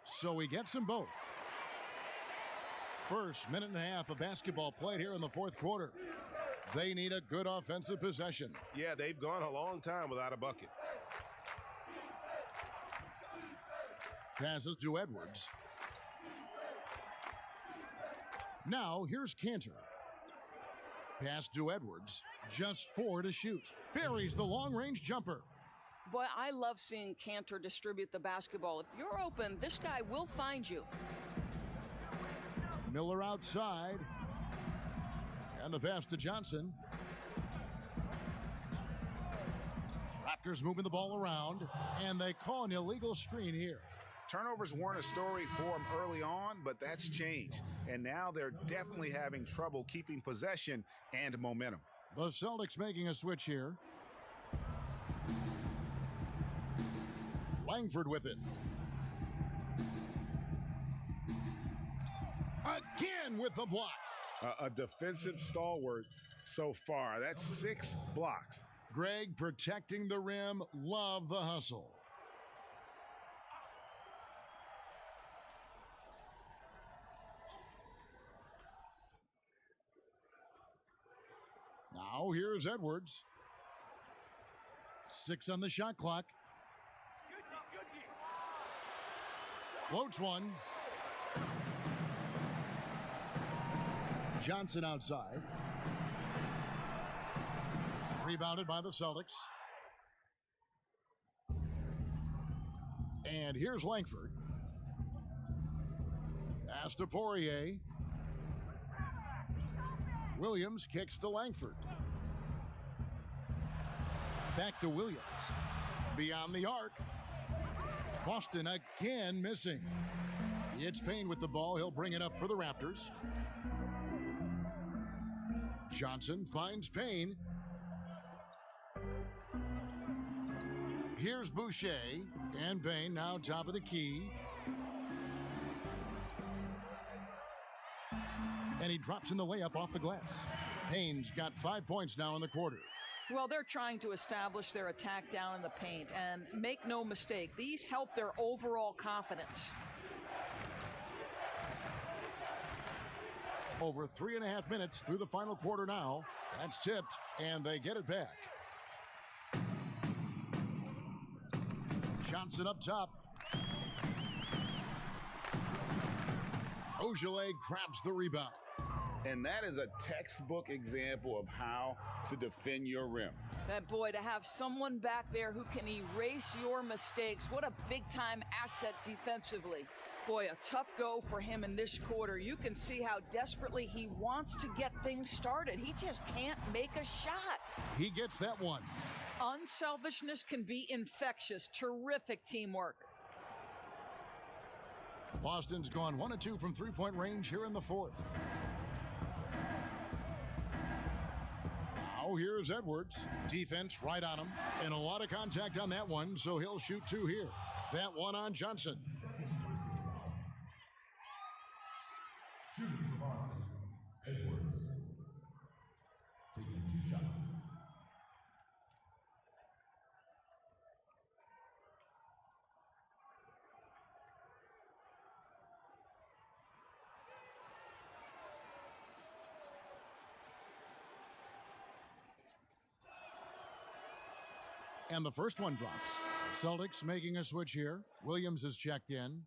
So he gets them both. First minute and a half of basketball played here in the fourth quarter. They need a good offensive possession. Yeah, they've gone a long time without a bucket. Passes to Edwards. Now here's Cantor. Pass to Edwards. Just 4 to shoot. Buries the long-range jumper. Boy, I love seeing Cantor distribute the basketball. If you're open, this guy will find you. Miller outside. And the pass to Johnson. Raptors moving the ball around. And they call an illegal screen here. Turnovers weren't a story for them early on, but that's changed. And now they're definitely having trouble keeping possession and momentum. The Celtics making a switch here. Langford with it. Again with the block. A defensive stalwart so far. That's 6 blocks. Greg protecting the rim. Love the hustle. Now here's Edwards. 6 on the shot clock. Floats one. Johnson outside. Rebounded by the Celtics. And here's Langford. Pass to Poirier. Williams kicks to Langford. Back to Williams. Beyond the arc. Boston again missing. It's Payne with the ball. He'll bring it up for the Raptors. Johnson finds Payne. Here's Boucher. And Payne now top of the key. And he drops in the layup off the glass. Payne's got 5 points now in the quarter. Well, they're trying to establish their attack down in the paint, and make no mistake, these help their overall confidence. Over 3.5 minutes through the final quarter now. That's tipped, and they get it back. Johnson up top. Ojale grabs the rebound. And that is a textbook example of how to defend your rim. That boy, to have someone back there who can erase your mistakes, what a big-time asset defensively. Boy, a tough go for him in this quarter. You can see how desperately he wants to get things started. He just can't make a shot. He gets that one. Unselfishness can be infectious. Terrific teamwork. Boston's gone 1 of 2 from three-point range here in the fourth. Now here's Edwards. Defense right on him. And a lot of contact on that one, so he'll shoot 2 here. That one on Johnson. Shooting for Boston, Edwards. Taking 2 shots. And the first one drops. Celtics making a switch here. Williams is checked in.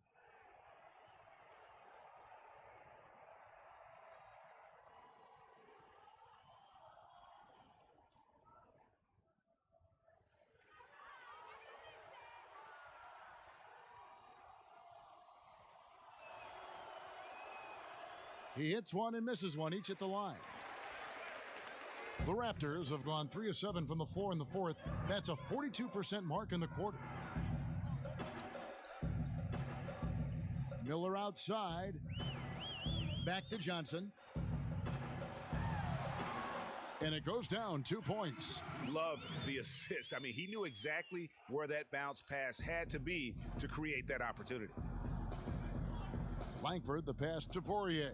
He hits one and misses one, each at the line. The Raptors have gone 3 of 7 from the floor in the fourth. That's a 42% mark in the quarter. Miller outside. Back to Johnson. And it goes down 2 points. Love the assist. I mean, he knew exactly where that bounce pass had to be to create that opportunity. Langford, the pass to Poirier.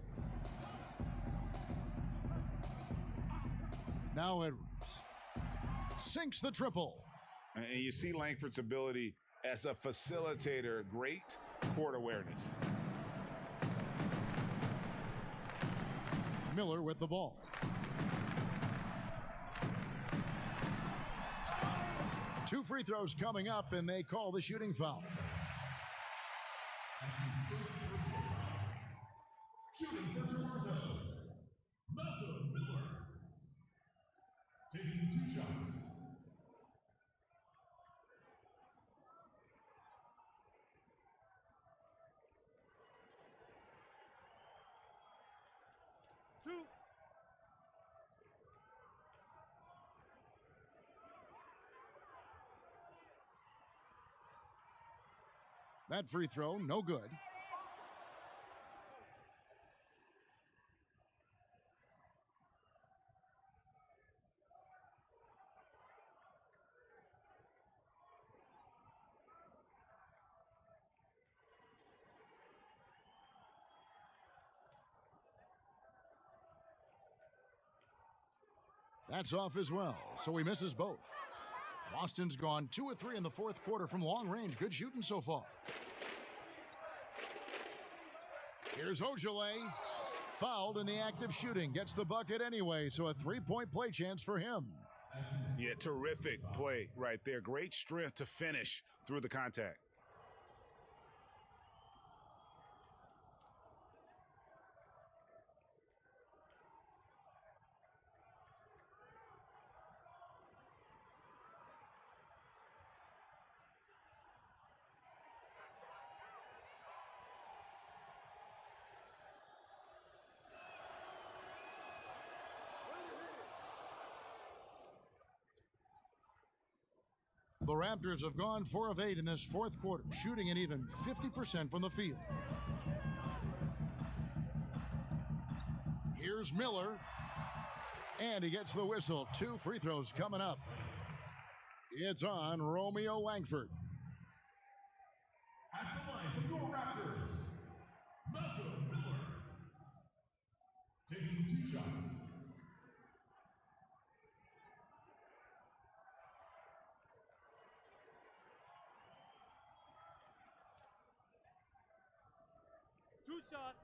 Now Edwards sinks the triple. And you see Langford's ability as a facilitator, great court awareness. Miller with the ball. Two free throws coming up, and they call the shooting foul. Shooting for Toronto, Malcolm Miller. Taking 2 shots. That free throw, no good. That's off as well, so he misses both. Boston's gone 2 of 3 in the fourth quarter from long range. Good shooting so far. Here's Ojale. Fouled in the act of shooting. Gets the bucket anyway, so a 3-point play chance for him. Yeah, terrific play right there. Great strength to finish through the contact. The Raptors have gone 4 of 8 in this fourth quarter, shooting an even 50% from the field. Here's Miller, and he gets the whistle. 2 free throws coming up. It's on Romeo Langford. At the line from your Raptors, Malcolm Miller. Taking 2 shots. Shot.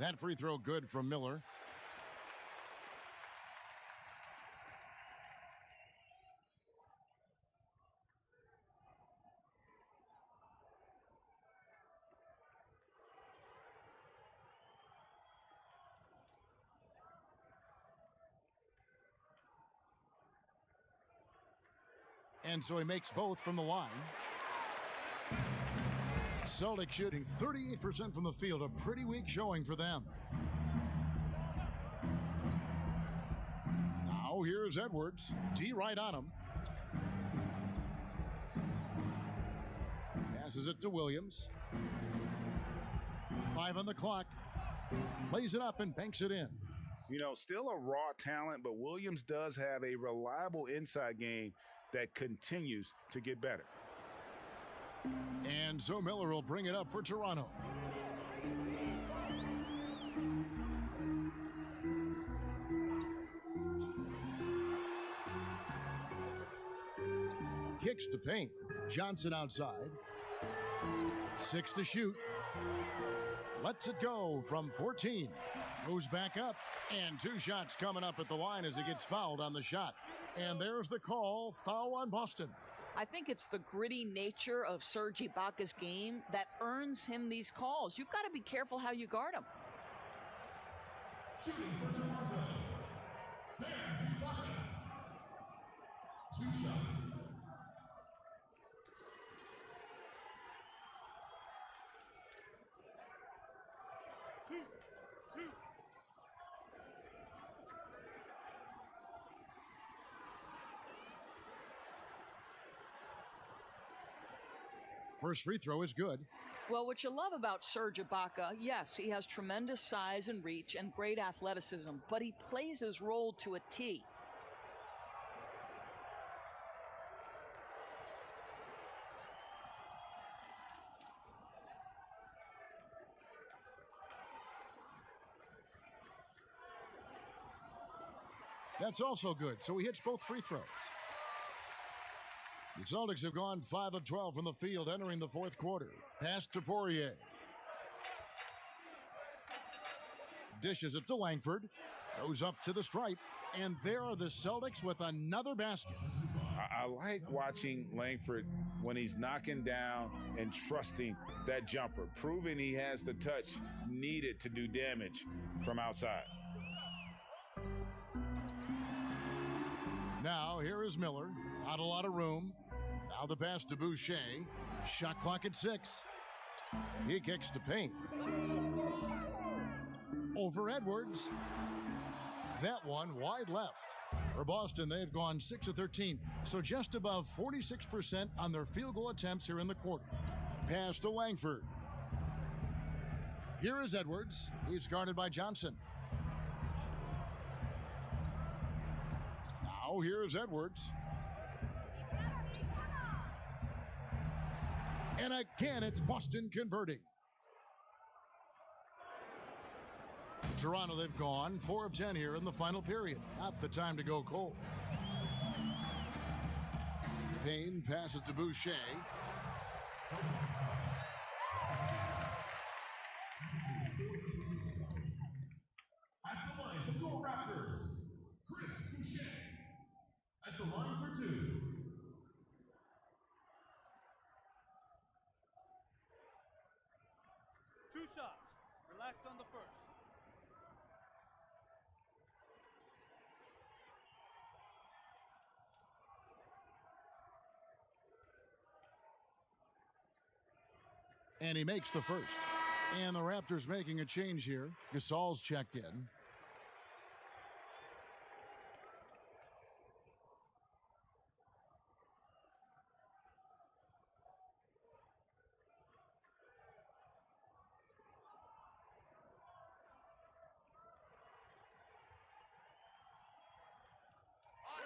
That free throw good from Miller. And so he makes both from the line. Celtics shooting 38% from the field, a pretty weak showing for them. Now here's Edwards. D right on him. Passes it to Williams. 5 on the clock. Lays it up and banks it in. You know, still a raw talent, but Williams does have a reliable inside game that continues to get better. And so Miller will bring it up for Toronto. Kicks to paint. Johnson outside. 6 to shoot. Lets it go from 14. Moves back up. And 2 shots coming up at the line as he gets fouled on the shot. And there's the call. Foul on Boston. I think it's the gritty nature of Serge Ibaka's game that earns him these calls. You've got to be careful how you guard him. Shooting for Toronto, Serge Ibaka. 2 shots. First free throw is good. Well, what you love about Serge Ibaka, yes, he has tremendous size and reach and great athleticism, but he plays his role to a T. That's also good, so he hits both free throws. The Celtics have gone 5 of 12 from the field entering the fourth quarter. Pass to Poirier. Dishes it to Langford. Goes up to the stripe. And there are the Celtics with another basket. I like watching Langford when he's knocking down and trusting that jumper, proving he has the touch needed to do damage from outside. Now, here is Miller. Not a lot of room. Now the pass to Boucher. Shot clock at 6. He kicks to Payne. Over Edwards. That one wide left. For Boston, they've gone 6 of 13, so just above 46% on their field goal attempts here in the quarter. Pass to Langford. Here is Edwards. He's guarded by Johnson. Now here's Edwards. And again, it's Boston converting. Toronto, they've gone 4 of 10 here in the final period. Not the time to go cold. Payne passes to Boucher. At the line for your Raptors, Chris Boucher. At the line for 2. Two shots. Relax on the first. And he makes the first. And the Raptors making a change here. Gasol's checked in.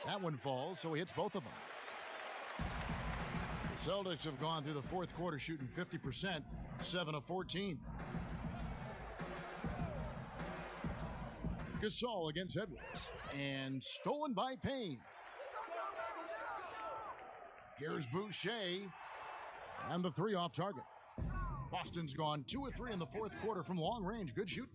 That one falls, so he hits both of them. The Celtics have gone through the fourth quarter shooting 50%, 7 of 14. Gasol against Edwards, and stolen by Payne. Here's Boucher, and the 3 off target. Boston's gone 2 of 3 in the fourth quarter from long range. Good shooting.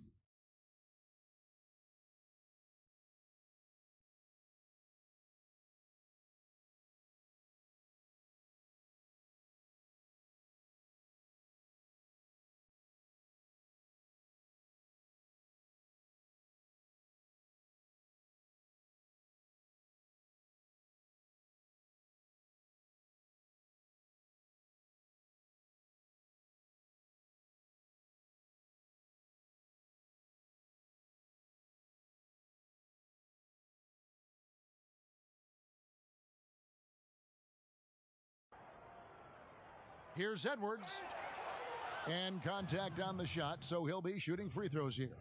Here's Edwards. And contact on the shot, so he'll be shooting free throws here.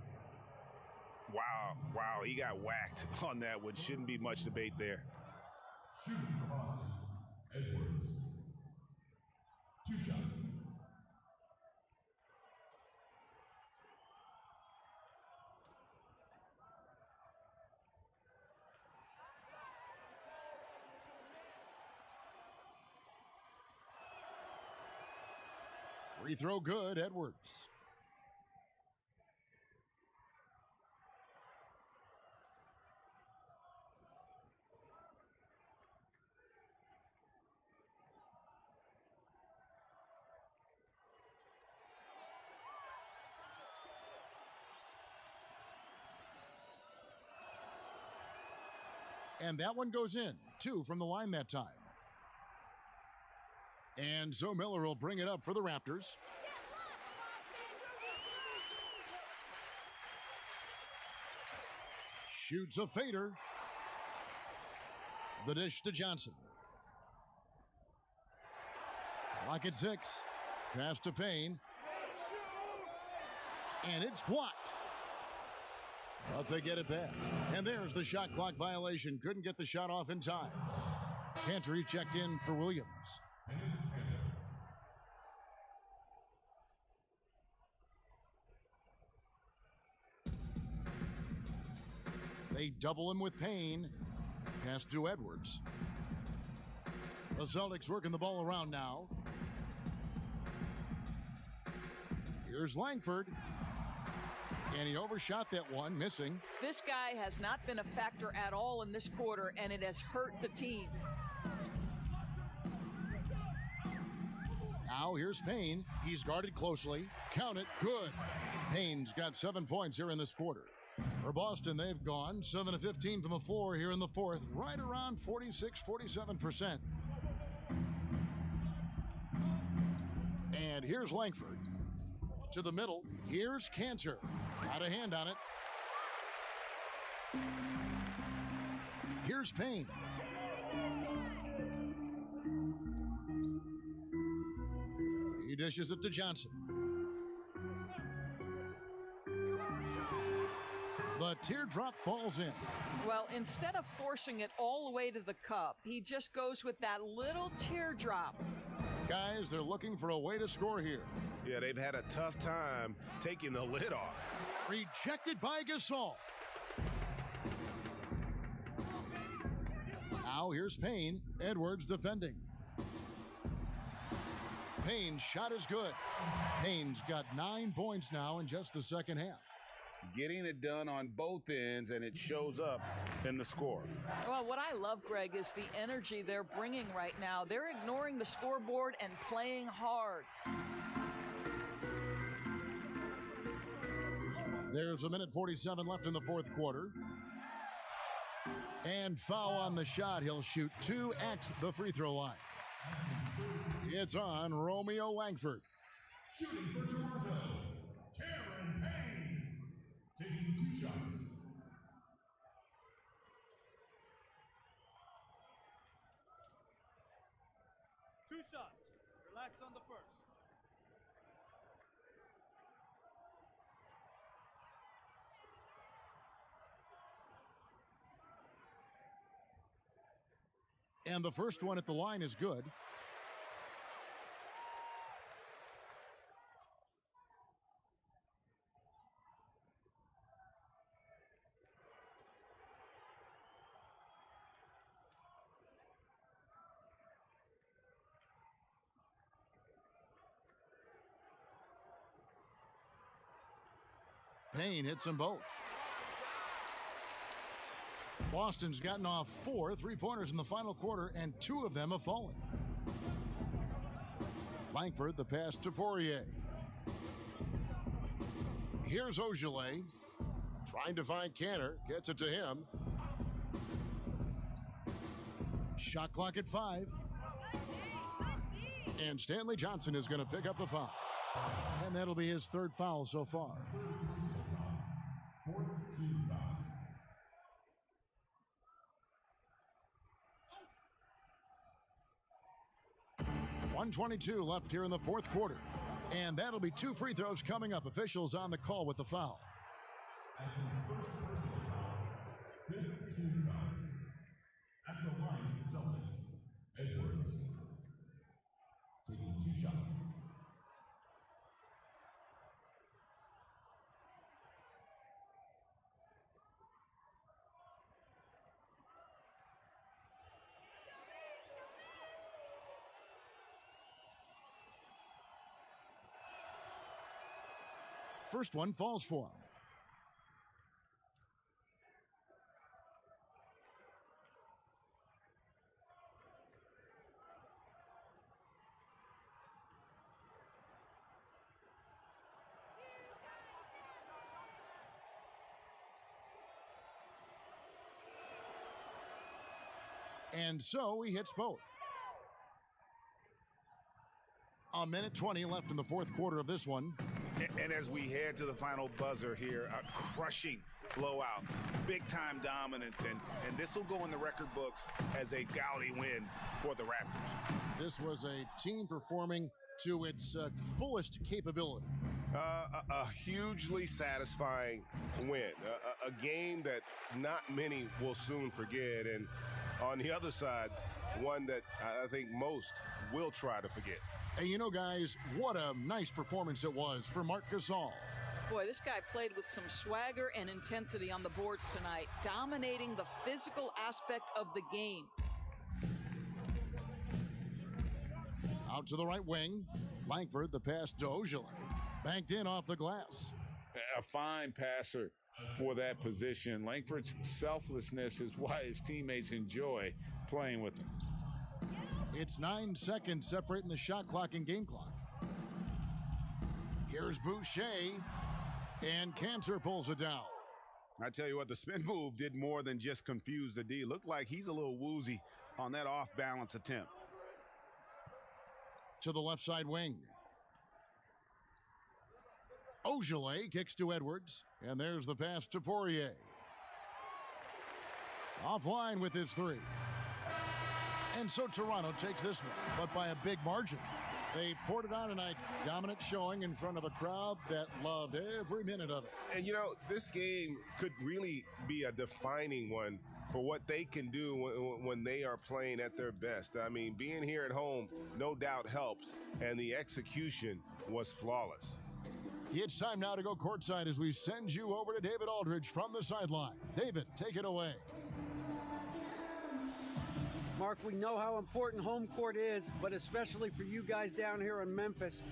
Wow, he got whacked on that one. Shouldn't be much debate there. Shooting for Boston, Edwards. 2 shots. Free throw good, Edwards. And that one goes in. 2 from the line that time. And Zoe Miller will bring it up for the Raptors. Shoots a fader. The dish to Johnson. Clock at 6. Pass to Payne. And it's blocked. But they get it back. And there's the shot clock violation. Couldn't get the shot off in time. Cantor checked in for Williams. They double him with Payne. Pass to Edwards. The Celtics working the ball around now. Here's Langford. And he overshot that one, missing. This guy has not been a factor at all in this quarter, and it has hurt the team. Now here's Payne. He's guarded closely. Count it. Good. Payne's got 7 points here in this quarter. For Boston, they've gone 7 of 15 from the floor here in the fourth, right around 46-47%. And here's Langford. To the middle. Here's Cantor. Got a hand on it. Here's Payne. He dishes it to Johnson. The teardrop falls in. Well, instead of forcing it all the way to the cup, he just goes with that little teardrop. Guys, they're looking for a way to score here. Yeah, they've had a tough time taking the lid off. Rejected by Gasol. Now here's Payne. Edwards defending. Payne's shot is good. Payne's got 9 points now in just the second half. Getting it done on both ends, and it shows up in the score. Well, what I love, Greg, is the energy they're bringing right now. They're ignoring the scoreboard and playing hard. There's 1:47 left in the fourth quarter. And foul on the shot. He'll shoot 2 at the free throw line. It's on Romeo Langford. Shooting for Toronto, Cameron Payne. Taking 2 shots. Two shots. Relax on the first. And the first one at the line is good. Payne hits them both. Boston's gotten off 4 3-pointers in the final quarter, and 2 of them have fallen. Langford, the pass to Poirier. Here's Ogilvy. Trying to find Cantor. Gets it to him. Shot clock at 5. And Stanley Johnson is going to pick up the foul. And that'll be his 3rd foul so far. 1:22 left here in the fourth quarter. And that'll be 2 free throws coming up. Officials on the call with the foul. That's his first personal foul. 5th team foul. At the line for the Celtics, Edwards. Taking 2 shots. First one falls for him. And so he hits both. 1:20 left in the fourth quarter of this one. And as we head to the final buzzer here, a crushing blowout, big-time dominance, and this will go in the record books as a gaudy win for the Raptors. This was a team performing to its fullest capability. A hugely satisfying win, a game that not many will soon forget, and on the other side, one that I think most will try to forget. And you know, guys, what a nice performance it was for Marc Gasol. Boy, this guy played with some swagger and intensity on the boards tonight, dominating the physical aspect of the game. Out to the right wing. Langford, the pass to Ojeleye. Banked in off the glass. A fine passer for that position. Langford's selflessness is why his teammates enjoy playing with him. It's 9 seconds separating the shot clock and game clock. Here's Boucher, and Cantor pulls it down. I tell you what, the spin move did more than just confuse the D. Looked like he's a little woozy on that off-balance attempt. To the left side wing. Ojeleye kicks to Edwards, and there's the pass to Poirier. Offline with his 3. And so Toronto takes this one, but by a big margin. They poured it on tonight. Dominant showing in front of a crowd that loved every minute of it. And you know, this game could really be a defining one for what they can do when they are playing at their best. I mean, being here at home no doubt helps, and the execution was flawless. It's time now to go courtside as we send you over to David Aldridge from the sideline. David, take it away. Mark, we know how important home court is, but especially for you guys down here in Memphis.